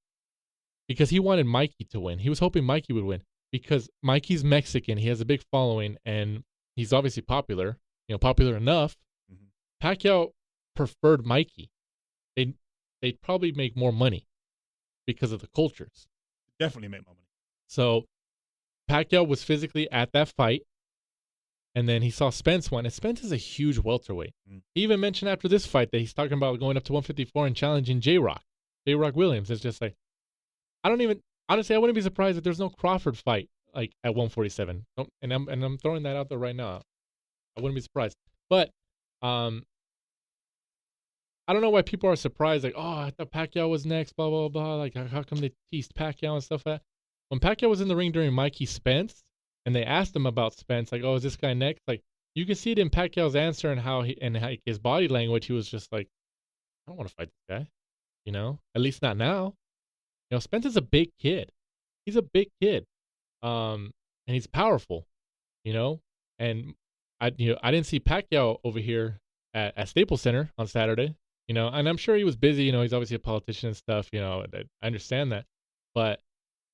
because he wanted Mikey to win. He was hoping Mikey would win because Mikey's Mexican. He has a big following, and he's obviously popular, popular enough. Mm-hmm. Pacquiao preferred Mikey. They'd probably make more money because of the cultures. Definitely make more money. So Pacquiao was physically at that fight, and then he saw Spence win, and Spence is a huge welterweight. Mm. He even mentioned after this fight that he's talking about going up to 154 and challenging J-Rock Williams. It's just like, honestly, I wouldn't be surprised if there's no Crawford fight like at 147. And I'm throwing that out there right now. I wouldn't be surprised. But I don't know why people are surprised. Like, oh, I thought Pacquiao was next. Blah blah blah. Like, how come they teased Pacquiao and stuff like that? When Pacquiao was in the ring during Mikey Spence, and they asked him about Spence, like, oh, is this guy next? Like, you can see it in Pacquiao's answer and how his body language. He was just like, I don't want to fight this guy. At least not now. Spence is a big kid. He's a big kid. And he's powerful, and I didn't see Pacquiao over here at Staples Center on Saturday, and I'm sure he was busy, he's obviously a politician and stuff, I understand that, but,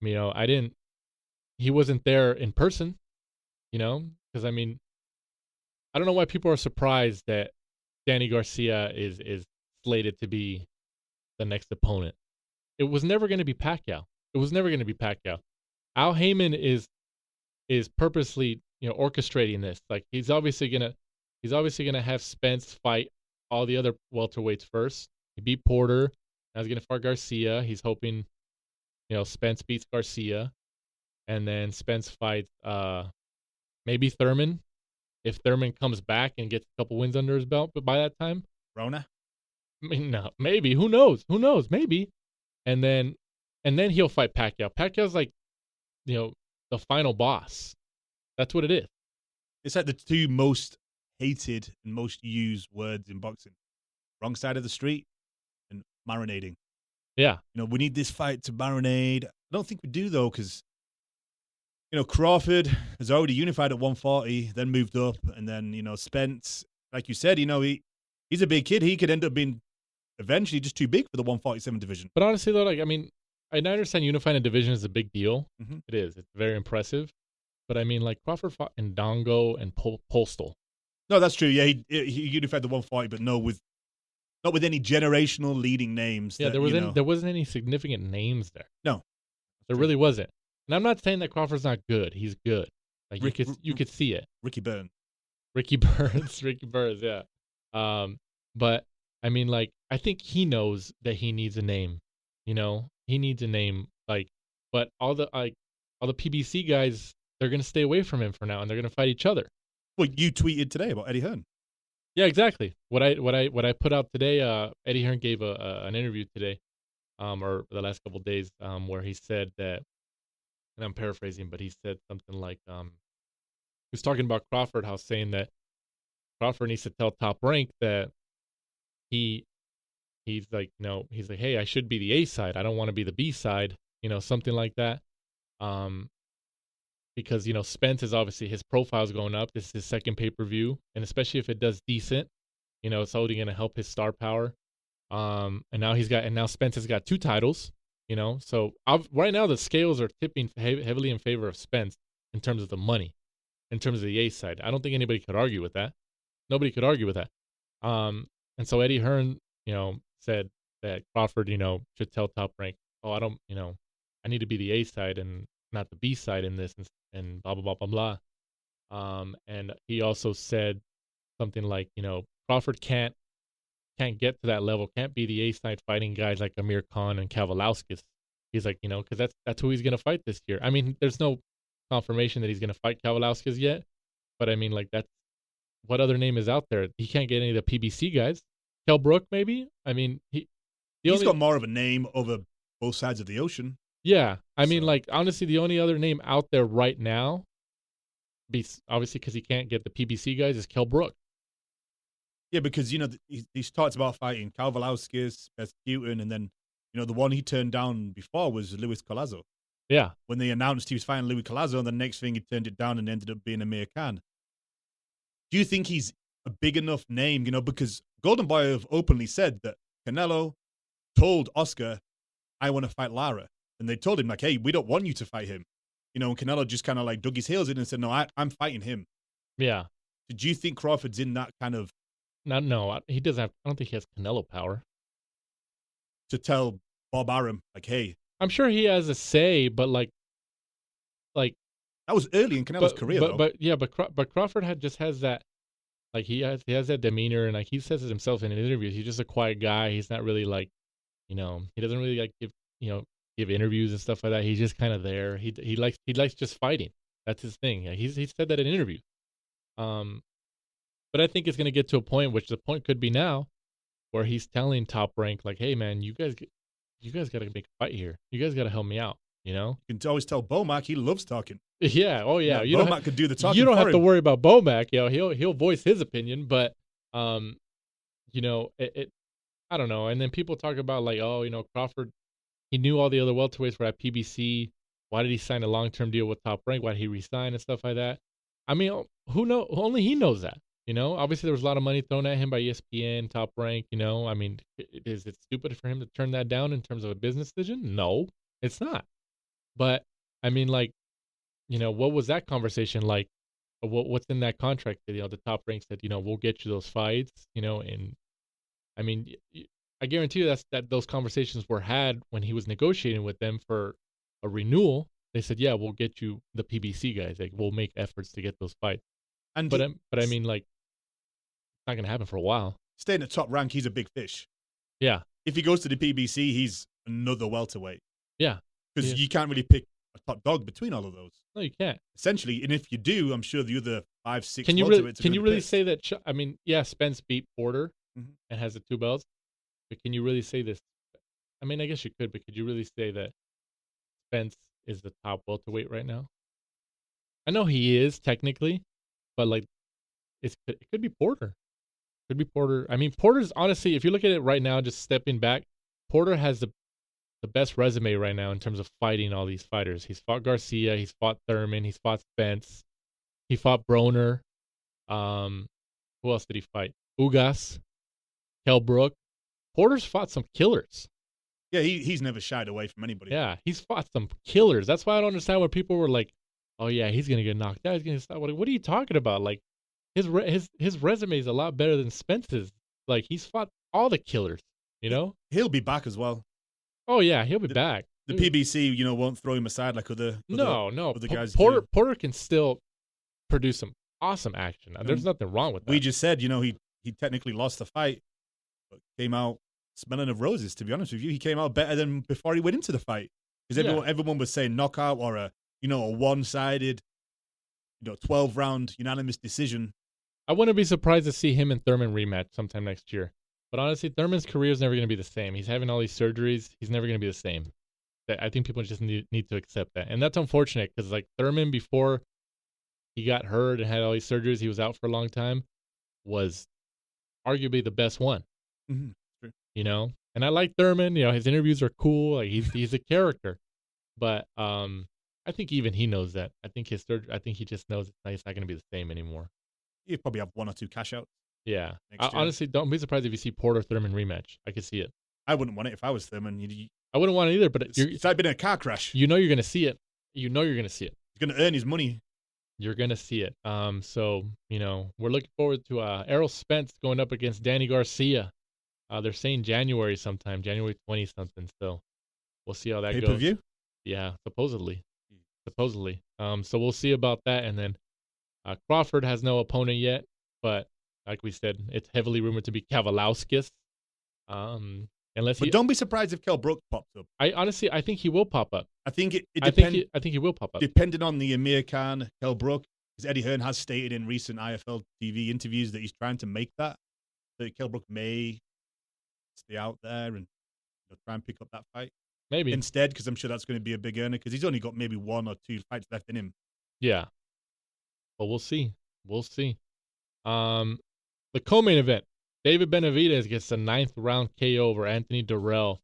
I didn't he wasn't there in person, because I mean, I don't know why people are surprised that Danny Garcia is slated to be the next opponent. It was never going to be Pacquiao. It was never going to be Pacquiao. Al Heyman is purposely, orchestrating this. Like he's obviously gonna have Spence fight all the other welterweights first. He beat Porter. Now he's gonna fight Garcia. He's hoping, Spence beats Garcia, and then Spence fights maybe Thurman. If Thurman comes back and gets a couple wins under his belt, but by that time, Rona. I mean, no, maybe. Who knows? Maybe. And then he'll fight Pacquiao. Pacquiao's like, the final boss. That's what it is. It's like the two most hated and most used words in boxing: wrong side of the street and marinating. Yeah. We need this fight to marinate. I don't think we do though, because Crawford has already unified at 140, then moved up, and then Spence, like you said, he's a big kid. He could end up being eventually just too big for the 147 division. But honestly, though, I understand unifying a division is a big deal. Mm-hmm. It is. It's very impressive. But I mean, Crawford fought Ndongo and Postal. No, that's true. Yeah, he unified the 140, but not with any generational leading names. Yeah, that, there wasn't any significant names there. No, there really wasn't. And I'm not saying that Crawford's not good. He's good. Like you could see it. Ricky Burns, yeah. But I mean, I think he knows that he needs a name. He needs a name. But all the PBC guys, they're gonna stay away from him for now, and they're gonna fight each other. Well, you tweeted today about Eddie Hearn. Yeah, exactly. What I put out today. Eddie Hearn gave an interview today, or the last couple of days, where he said that, and I'm paraphrasing, but he said something like, he was talking about Crawford, saying that Crawford needs to tell Top Rank that he's like, hey, I should be the A side. I don't want to be the B side, something like that. Because, Spence is obviously, his profile's going up. This is his second pay-per-view. And especially if it does decent, it's only going to help his star power. And now Spence has got 2 titles, So right now the scales are tipping heavily in favor of Spence in terms of the money, in terms of the A side. I don't think anybody could argue with that. Nobody could argue with that. And so Eddie Hearn, said that Crawford, should tell Top Rank, I don't, I need to be the A side and not the B side in this, and blah, blah, blah, blah, blah. And he also said something like, Crawford can't get to that level, can't be the A side fighting guys like Amir Khan and Kavalauskas. He's like, because that's who he's going to fight this year. I mean, there's no confirmation that he's going to fight Kavalauskas yet, but I mean, that's what other name is out there? He can't get any of the PBC guys. Kell Brook, maybe? I mean, he's got more of a name over both sides of the ocean. Yeah. I mean, honestly, the only other name out there right now, obviously because he can't get the PBC guys, is Kell Brook. Yeah, because, he's talked about fighting Kavalauskas, Rasputin, and then, the one he turned down before was Luis Collazo. Yeah. When they announced he was fighting Luis Collazo, and the next thing he turned it down and ended up being Amir Khan. Do you think he's a big enough name, because Golden Boy have openly said that Canelo told Oscar, I want to fight Lara. And they told him, hey, we don't want you to fight him. And Canelo just kind of dug his heels in and said, no, I'm fighting him. Yeah. Do you think Crawford's in that kind of... No, he doesn't have... I don't think he has Canelo power. To tell Bob Arum, hey... I'm sure he has a say, but that was early in Canelo's career, though. But Crawford has that... he has that demeanor, and he says it himself in an interview. He's just a quiet guy. He's not really he doesn't really give interviews and stuff like that. He's just kind of there. He likes just fighting. That's his thing. He's said that in interviews. But I think it's going to get to a point, which the point could be now, where he's telling Top Rank, hey man, you guys got to make a fight here. You guys got to help me out. You can always tell Bomac he loves talking. Yeah. Oh yeah. Bomac could do the talking. You don't for have him. to worry about Bomac. He'll voice his opinion, but I don't know. And then people talk about Crawford, he knew all the other welterweights were at PBC. Why did he sign a long-term deal with Top Rank? Why did he resign and stuff like that? I mean, who knows? Only he knows that. Obviously there was a lot of money thrown at him by ESPN, Top Rank. I mean, is it stupid for him to turn that down in terms of a business decision? No, it's not. But I mean, what was that conversation like? What's in that contract? The top rank said, we'll get you those fights, and I mean, I guarantee you that those conversations were had when he was negotiating with them for a renewal. They said, yeah, we'll get you the PBC guys. Like, we'll make efforts to get those fights. But I mean, like, it's not going to happen for a while. Staying at top rank, he's a big fish. Yeah. If he goes to the PBC, he's another welterweight. Yeah. Because you can't really pick a top dog between all of those. No, you can't. Essentially, and if you do, I'm sure the other 5, 6 Can you really say that? Spence beat Porter Mhm. and has the 2 belts, but can you really say this? I mean, I guess you could, but could you really say that Spence is the top welterweight right now? I know he is technically, but like, it could be Porter. Could be Porter. I mean, Porter's honestly, if you look at it right now, just stepping back, Porter has the best resume right now in terms of fighting all these fighters. He's fought Garcia, he's fought Thurman, he's fought Spence, he fought Broner. Who else did he fight? Ugas, Kell Brook. Porter's fought some killers. Yeah, he's never shied away from anybody. Yeah, he's fought some killers. That's why I don't understand where people were like, "Oh yeah, he's gonna get knocked out. He's gonna stop." What are you talking about? Like, his resume is a lot better than Spence's. Like, he's fought all the killers. He'll be back as well. Oh yeah, he'll be back. The PBC, won't throw him aside like other guys. Porter can still produce some awesome action. There's nothing wrong with that. We just said, he technically lost the fight, but came out smelling of roses. To be honest with you, he came out better than before he went into the fight, because everyone was saying knockout or a one-sided, 12-round unanimous decision. I wouldn't be surprised to see him and Thurman rematch sometime next year. But honestly, Thurman's career is never going to be the same. He's having all these surgeries. He's never going to be the same. I think people just need to accept that. And that's unfortunate, because like Thurman, before he got hurt and had all these surgeries, he was out for a long time, was arguably the best one. Mm-hmm. True. And I like Thurman. His interviews are cool. Like, he's a character. But I think even he knows that. I think he just knows it's not going to be the same anymore. You probably have 1 or 2 cash outs. Yeah. Honestly, don't be surprised if you see Porter Thurman rematch. I could see it. I wouldn't want it if I was Thurman. I wouldn't want it either, but it's like been in a car crash. You're going to see it. You're going to see it. He's going to earn his money. You're going to see it. So, we're looking forward to Errol Spence going up against Danny Garcia. They're saying January sometime, January 20 something. So we'll see how that goes. Pay-per-view? Yeah, supposedly. So we'll see about that. And then Crawford has no opponent yet, but like we said, it's heavily rumored to be Kavalauskas. But don't be surprised if Kell Brook pops up. I think he will pop up. I think it depends. I think he will pop up. Depending on the Amir Khan, Kell Brook, because Eddie Hearn has stated in recent IFL TV interviews that he's trying to make that Kell Brook may stay out there and try and pick up that fight. Maybe. Instead, because I'm sure that's going to be a big earner, because he's only got maybe 1 or 2 fights left in him. Yeah. But we'll see. The co-main event, David Benavidez gets a 9th round KO over Anthony Dirrell.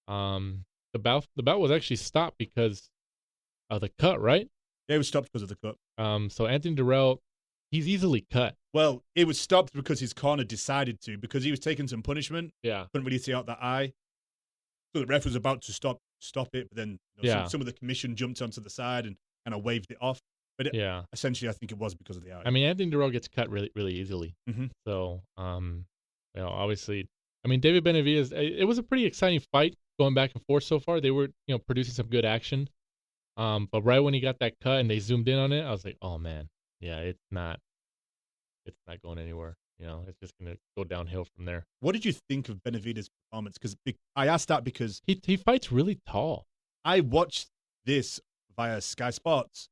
The bout was actually stopped because of the cut, right? Yeah, it was stopped because of the cut. So Anthony Dirrell, he's easily cut. Well, it was stopped because his corner decided to, because he was taking some punishment. Yeah. Couldn't really see out that eye. So the ref was about to stop it, but then some of the commission jumped onto the side and kind of waved it off. But essentially, I think it was because of the eye. I mean, Anthony Dirrell gets cut really, really easily. Mm-hmm. So, obviously, I mean, David Benavidez, it was a pretty exciting fight going back and forth so far. They were, producing some good action. But right when he got that cut and they zoomed in on it, I was like, oh man, yeah, it's not going anywhere. It's just going to go downhill from there. What did you think of Benavidez' performance? Because I asked that because he fights really tall. I watched this via Sky Sports.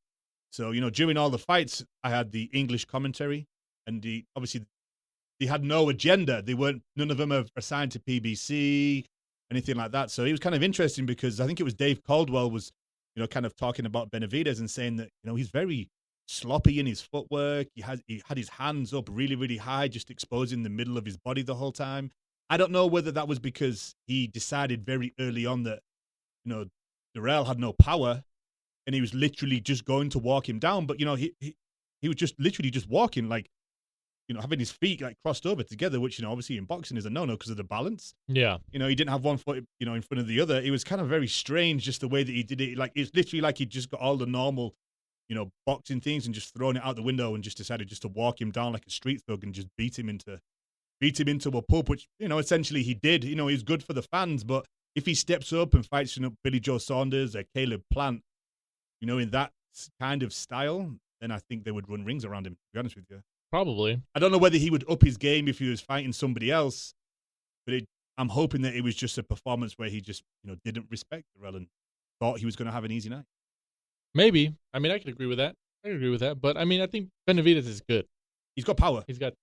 So, during all the fights, I had the English commentary, and obviously they had no agenda. None of them are assigned to PBC, anything like that. So it was kind of interesting because I think it was Dave Caldwell was, kind of talking about Benavidez and saying that, he's very sloppy in his footwork. He had his hands up really, really high, just exposing the middle of his body the whole time. I don't know whether that was because he decided very early on that, Dirrell had no power, and he was literally just going to walk him down. But, he was just literally just walking, like, having his feet like crossed over together, which, obviously in boxing is a no-no because of the balance. Yeah. He didn't have one foot, in front of the other. It was kind of very strange just the way that he did it. Like, it's literally like he just got all the normal boxing things and just throwing it out the window and just decided just to walk him down like a street thug and just beat him into a pulp, which, essentially he did. He's good for the fans, but if he steps up and fights, Billy Joe Saunders or Caleb Plant, in that kind of style, then I think they would run rings around him, to be honest with you. Probably. I don't know whether he would up his game if he was fighting somebody else, but I'm hoping that it was just a performance where he just, didn't respect Dirrell and thought he was going to have an easy night. Maybe. I mean, I could agree with that. But I mean, I think Benavidez is good. He's got power. He's got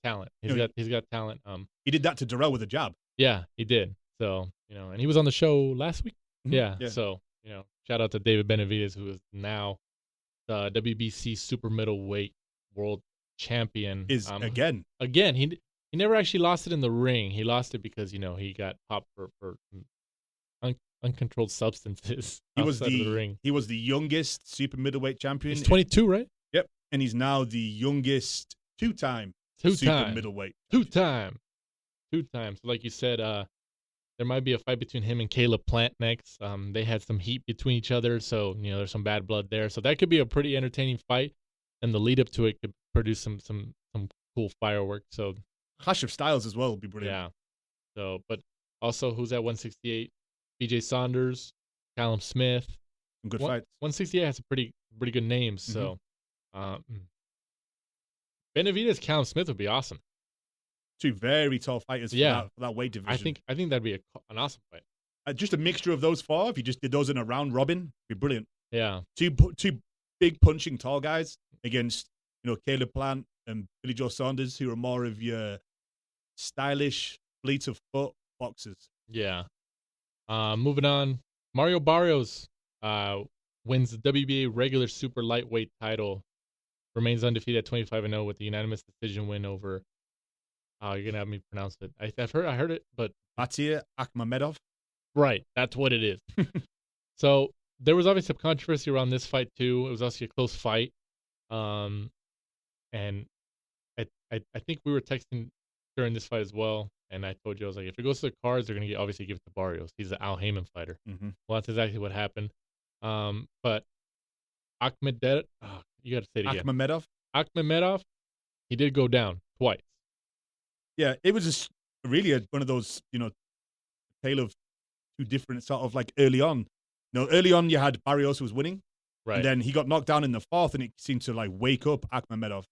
talent. He's got talent. He did that to Dirrell with a jab. Yeah, he did. So, and he was on the show last week. Mm-hmm. Yeah. So, shout out to David Benavidez, who is now the WBC super middleweight world champion. Again. He never actually lost it in the ring. He lost it because, he got popped for uncontrolled substances. He was the ring. He was the youngest super middleweight champion. He's 22, right? Yep. And he's now the youngest two-time super middleweight. Two-time. So like you said, there might be a fight between him and Caleb Plant next. They had some heat between each other, so there's some bad blood there. So that could be a pretty entertaining fight, and the lead up to it could produce some cool fireworks. So clash of styles as well would be brilliant. Yeah. So, but also who's at 168? BJ Saunders, Callum Smith. Some good fights. 168 has a pretty good names. So, Benavidez, Callum Smith would be awesome. Two very tall fighters for that weight division. I think that'd be an awesome fight. Just a mixture of those four. If you just did those in a round robin, it'd be brilliant. Yeah. Two big punching tall guys against Caleb Plant and Billy Joe Saunders, who are more of your stylish, fleet of foot boxers. Yeah. Moving on, Mario Barrios wins the WBA regular super lightweight title, remains undefeated at 25-0 with the unanimous decision win over. You're gonna have me pronounce it. I heard it, but Batir Akhmedov. Right, that's what it is. So there was obviously some controversy around this fight too. It was also a close fight, and I think we were texting during this fight as well. And I told you, I was like, if it goes to the cards, they're going to obviously give it to Barrios. He's the Al Heyman fighter. Mm-hmm. Well, that's exactly what happened. But Akhmedov, you got to say it again. Akhmedov, he did go down twice. Yeah, it was just really one of those, tale of two different sort of like early on. Early on you had Barrios who was winning. Right. And then he got knocked down in the fourth and it seemed to like wake up Akhmedov.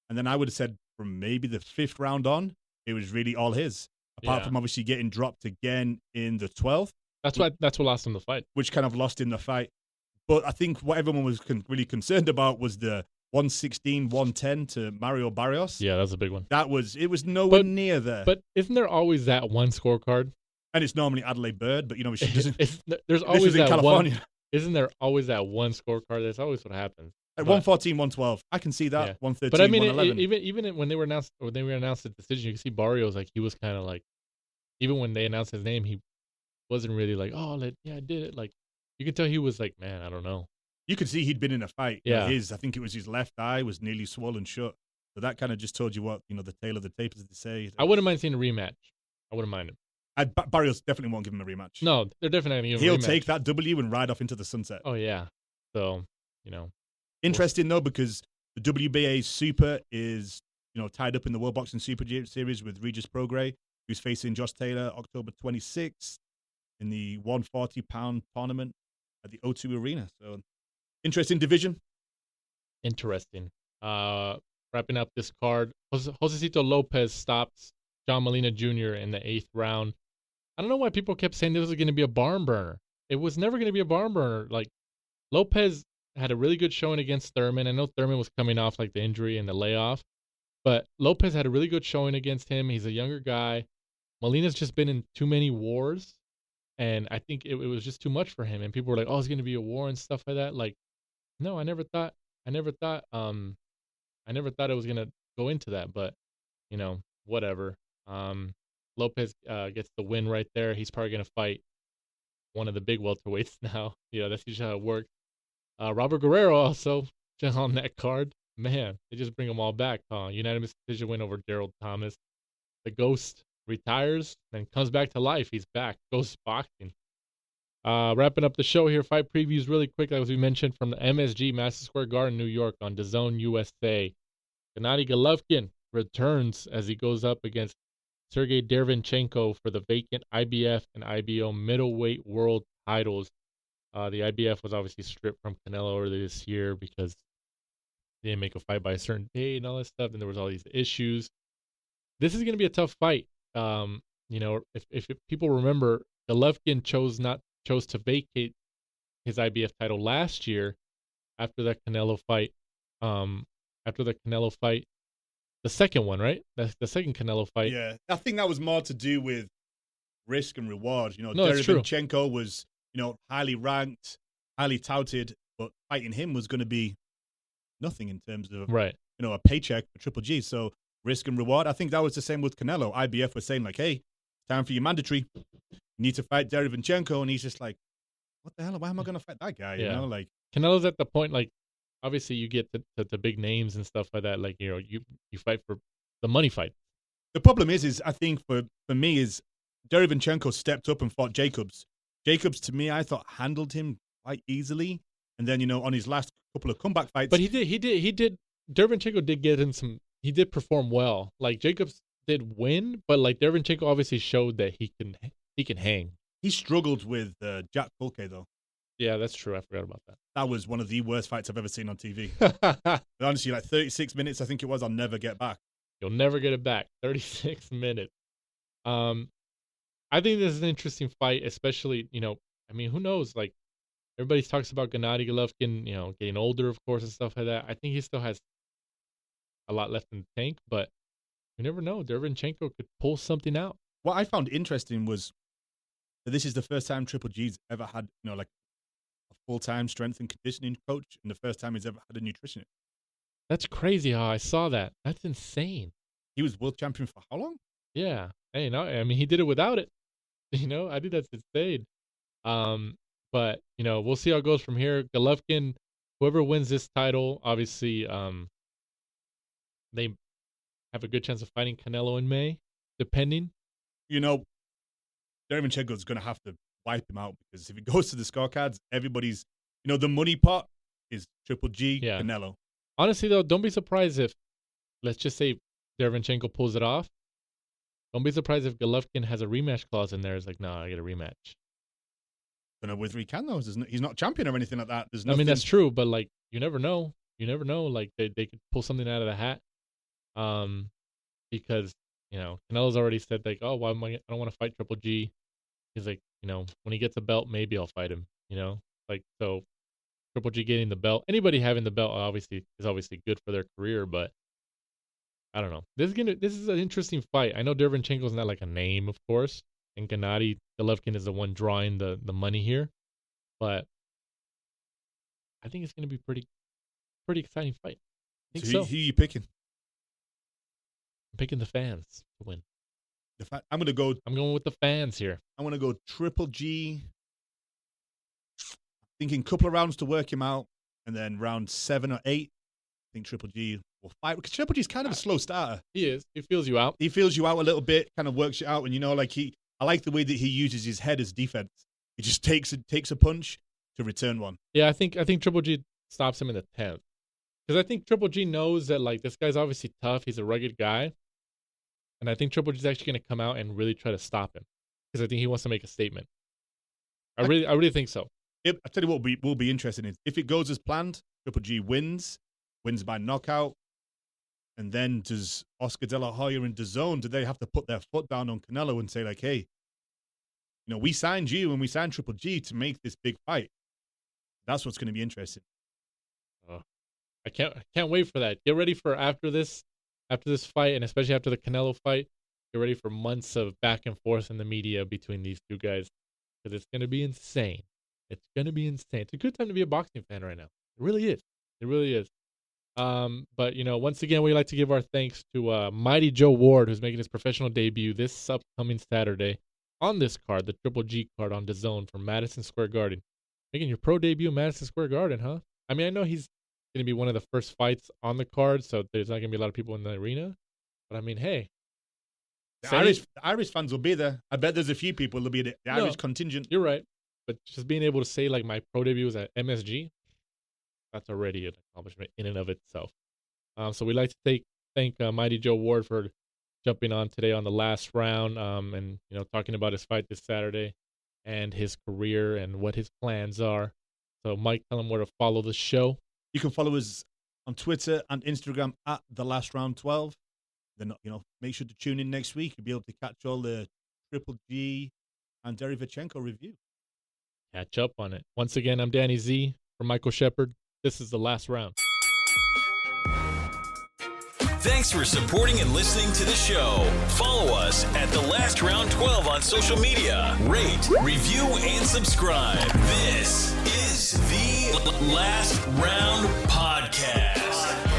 And then I would have said from maybe the fifth round on, it was really all his, apart from obviously getting dropped again in the 12th. That's what lost him the fight. Which kind of lost him the fight. But I think what everyone was really concerned about was the 116-110 to Mario Barrios. Yeah, that's a big one. It was nowhere near there. But isn't there always that one scorecard? And it's normally Adelaide Bird, but she doesn't. There's always in that California. One. Isn't there always that one scorecard? That's always what happens. At 114, 112, I can see that. Yeah. 113, but I mean, 111. Even when they were announced the decision, you can see Barrios like he was kind of like, even when they announced his name, he wasn't really like, I did it. Like you could tell he was like, man, I don't know. You could see he'd been in a fight. Yeah, I think it was his left eye was nearly swollen shut. So that kind of just told you what the tale of the tape is to say. I wouldn't mind seeing a rematch. I wouldn't mind it. Barrios definitely won't give him a rematch. No, they're definitely going to give him a rematch. He'll take that W and ride off into the sunset. Oh yeah. So interesting though, because the WBA Super is tied up in the World Boxing Super Series with Regis Prograis, who's facing Josh Taylor October 26th in the 140-pound tournament at the O2 Arena. So interesting division. Interesting. Wrapping up this card, Josecito Lopez stops John Molina Jr. in the 8th round. I don't know why people kept saying this was going to be a barn burner. It was never going to be a barn burner. Like Lopez had a really good showing against Thurman. I know Thurman was coming off like the injury and the layoff, but Lopez had a really good showing against him. He's a younger guy. Molina's just been in too many wars, and I think it was just too much for him. And people were like, "Oh, it's going to be a war and stuff like that." Like, no, I never thought it was going to go into that. But whatever. Lopez gets the win right there. He's probably going to fight one of the big welterweights now. That's usually how it works. Robert Guerrero also on that card. Man, they just bring them all back. Unanimous decision win over Dirrell Thomas. The Ghost retires and comes back to life. He's back. Ghost boxing. Wrapping up the show here, fight previews really quick, as we mentioned, from the MSG, Madison Square Garden, New York, on DAZN USA. Gennady Golovkin returns as he goes up against Sergey Derevyanchenko for the vacant IBF and IBO middleweight world titles. The IBF was obviously stripped from Canelo earlier this year because they didn't make a fight by a certain date and all this stuff, and there was all these issues. This is going to be a tough fight. If people remember, Golovkin chose to vacate his IBF title last year after that Canelo fight. The second one, right? That's the second Canelo fight. Yeah, I think that was more to do with risk and reward. No, that's true. Derevyanchenko was, highly ranked, highly touted, but fighting him was going to be nothing in terms of, right, a paycheck for Triple G. So risk and reward. I think that was the same with Canelo. IBF was saying like, hey, time for your mandatory. You need to fight Derevyanchenko, and he's just like, what the hell? Why am I going to fight that guy? Yeah. Like Canelo's at the point, like, obviously you get the big names and stuff like that. Like, you fight for the money fight. The problem is I think for me is Derevyanchenko stepped up and fought Jacobs. Jacobs, to me, I thought handled him quite easily. And then, on his last couple of comeback fights. But he did. Derevyanchenko did get him he did perform well. Like, Jacobs did win, but like Derevyanchenko obviously showed that he can hang. He struggled with Jack Fulke, though. Yeah, that's true. I forgot about that. That was one of the worst fights I've ever seen on TV. Honestly, like 36 minutes, I think it was, I'll never get back. You'll never get it back. 36 minutes. I think this is an interesting fight, especially, who knows? Like, everybody talks about Gennady Golovkin, getting older, of course, and stuff like that. I think he still has a lot left in the tank, but you never know. Derevyanchenko could pull something out. What I found interesting was that this is the first time Triple G's ever had, like a full-time strength and conditioning coach, and the first time he's ever had a nutritionist. That's crazy how I saw that. That's insane. He was world champion for how long? Yeah. Hey, he did it without it. I think that's insane. But, we'll see how it goes from here. Golovkin, whoever wins this title, obviously, they have a good chance of fighting Canelo in May, depending. Derevyanchenko is going to have to wipe him out because if he goes to the scorecards, everybody's, the money pot is Triple G, yeah. Canelo. Honestly, though, don't be surprised if, let's just say, Derevyanchenko pulls it off. Don't be surprised if Golovkin has a rematch clause in there. It's like, no, I get a rematch. Don't know whether he can, though. He's not champion or anything like that. There's nothing... that's true, but, like, you never know. Like, they could pull something out of the hat. Because, Canelo's already said, like, oh, I don't want to fight Triple G. He's like, when he gets a belt, maybe I'll fight him, Like, so Triple G getting the belt, anybody having the belt is obviously good for their career, but I don't know. This is an interesting fight. I know Derevyanchenko's not like a name, of course, and Gennady Golovkin is the one drawing the money here, but I think it's going to be pretty exciting fight. I think so. Who are you picking? I'm picking the fans to win. I'm going with the fans here. I'm going to go Triple G. Thinking couple of rounds to work him out, and then round 7 or 8, I think Triple G will fight. Because Triple G's kind of a slow starter. He is. He feels you out. He feels you out a little bit, kind of works you out, and I like the way that he uses his head as defense. He just takes a punch to return one. Yeah, I think Triple G stops him in the 10th. Because I think Triple G knows that, like, this guy's obviously tough. He's a rugged guy. And I think Triple G's actually going to come out and really try to stop him. Because I think he wants to make a statement. I really think so. I tell you what will be interesting is if it goes as planned, Triple G wins by knockout, and then does Oscar De La Hoya and DAZN, do they have to put their foot down on Canelo and say like, hey, we signed you and we signed Triple G to make this big fight? That's what's going to be interesting. I can't wait for that. Get ready for after this fight, and especially after the Canelo fight, get ready for months of back and forth in the media between these two guys, because it's going to be insane. It's going to be insane. It's a good time to be a boxing fan right now. It really is. It really is. But, once again, we'd like to give our thanks to Mighty Joe Ward, who's making his professional debut this upcoming Saturday on this card, the Triple G card on DAZN from Madison Square Garden. Making your pro debut in Madison Square Garden, huh? I mean, I know he's going to be one of the first fights on the card, so there's not going to be a lot of people in the arena. But, I mean, hey. The Irish fans will be there. I bet there's a few people. There'll be the Irish contingent. You're right. but just being able to say like my pro debut was at MSG, that's already an accomplishment in and of itself. So we'd like to thank Mighty Joe Ward for jumping on today on the last round, and talking about his fight this Saturday and his career and what his plans are. So Mike, tell him where to follow the show. You can follow us on Twitter and Instagram at The Last Round 12. Then, make sure to tune in next week. You'll be able to catch all the Triple G and Derevyanchenko review. Catch up on it. Once again, I'm Danny Z from Michael Shepard. This is The Last Round. Thanks for supporting and listening to the show. Follow us at The Last Round 12 on social media. Rate, review, and subscribe. This is The Last Round Podcast.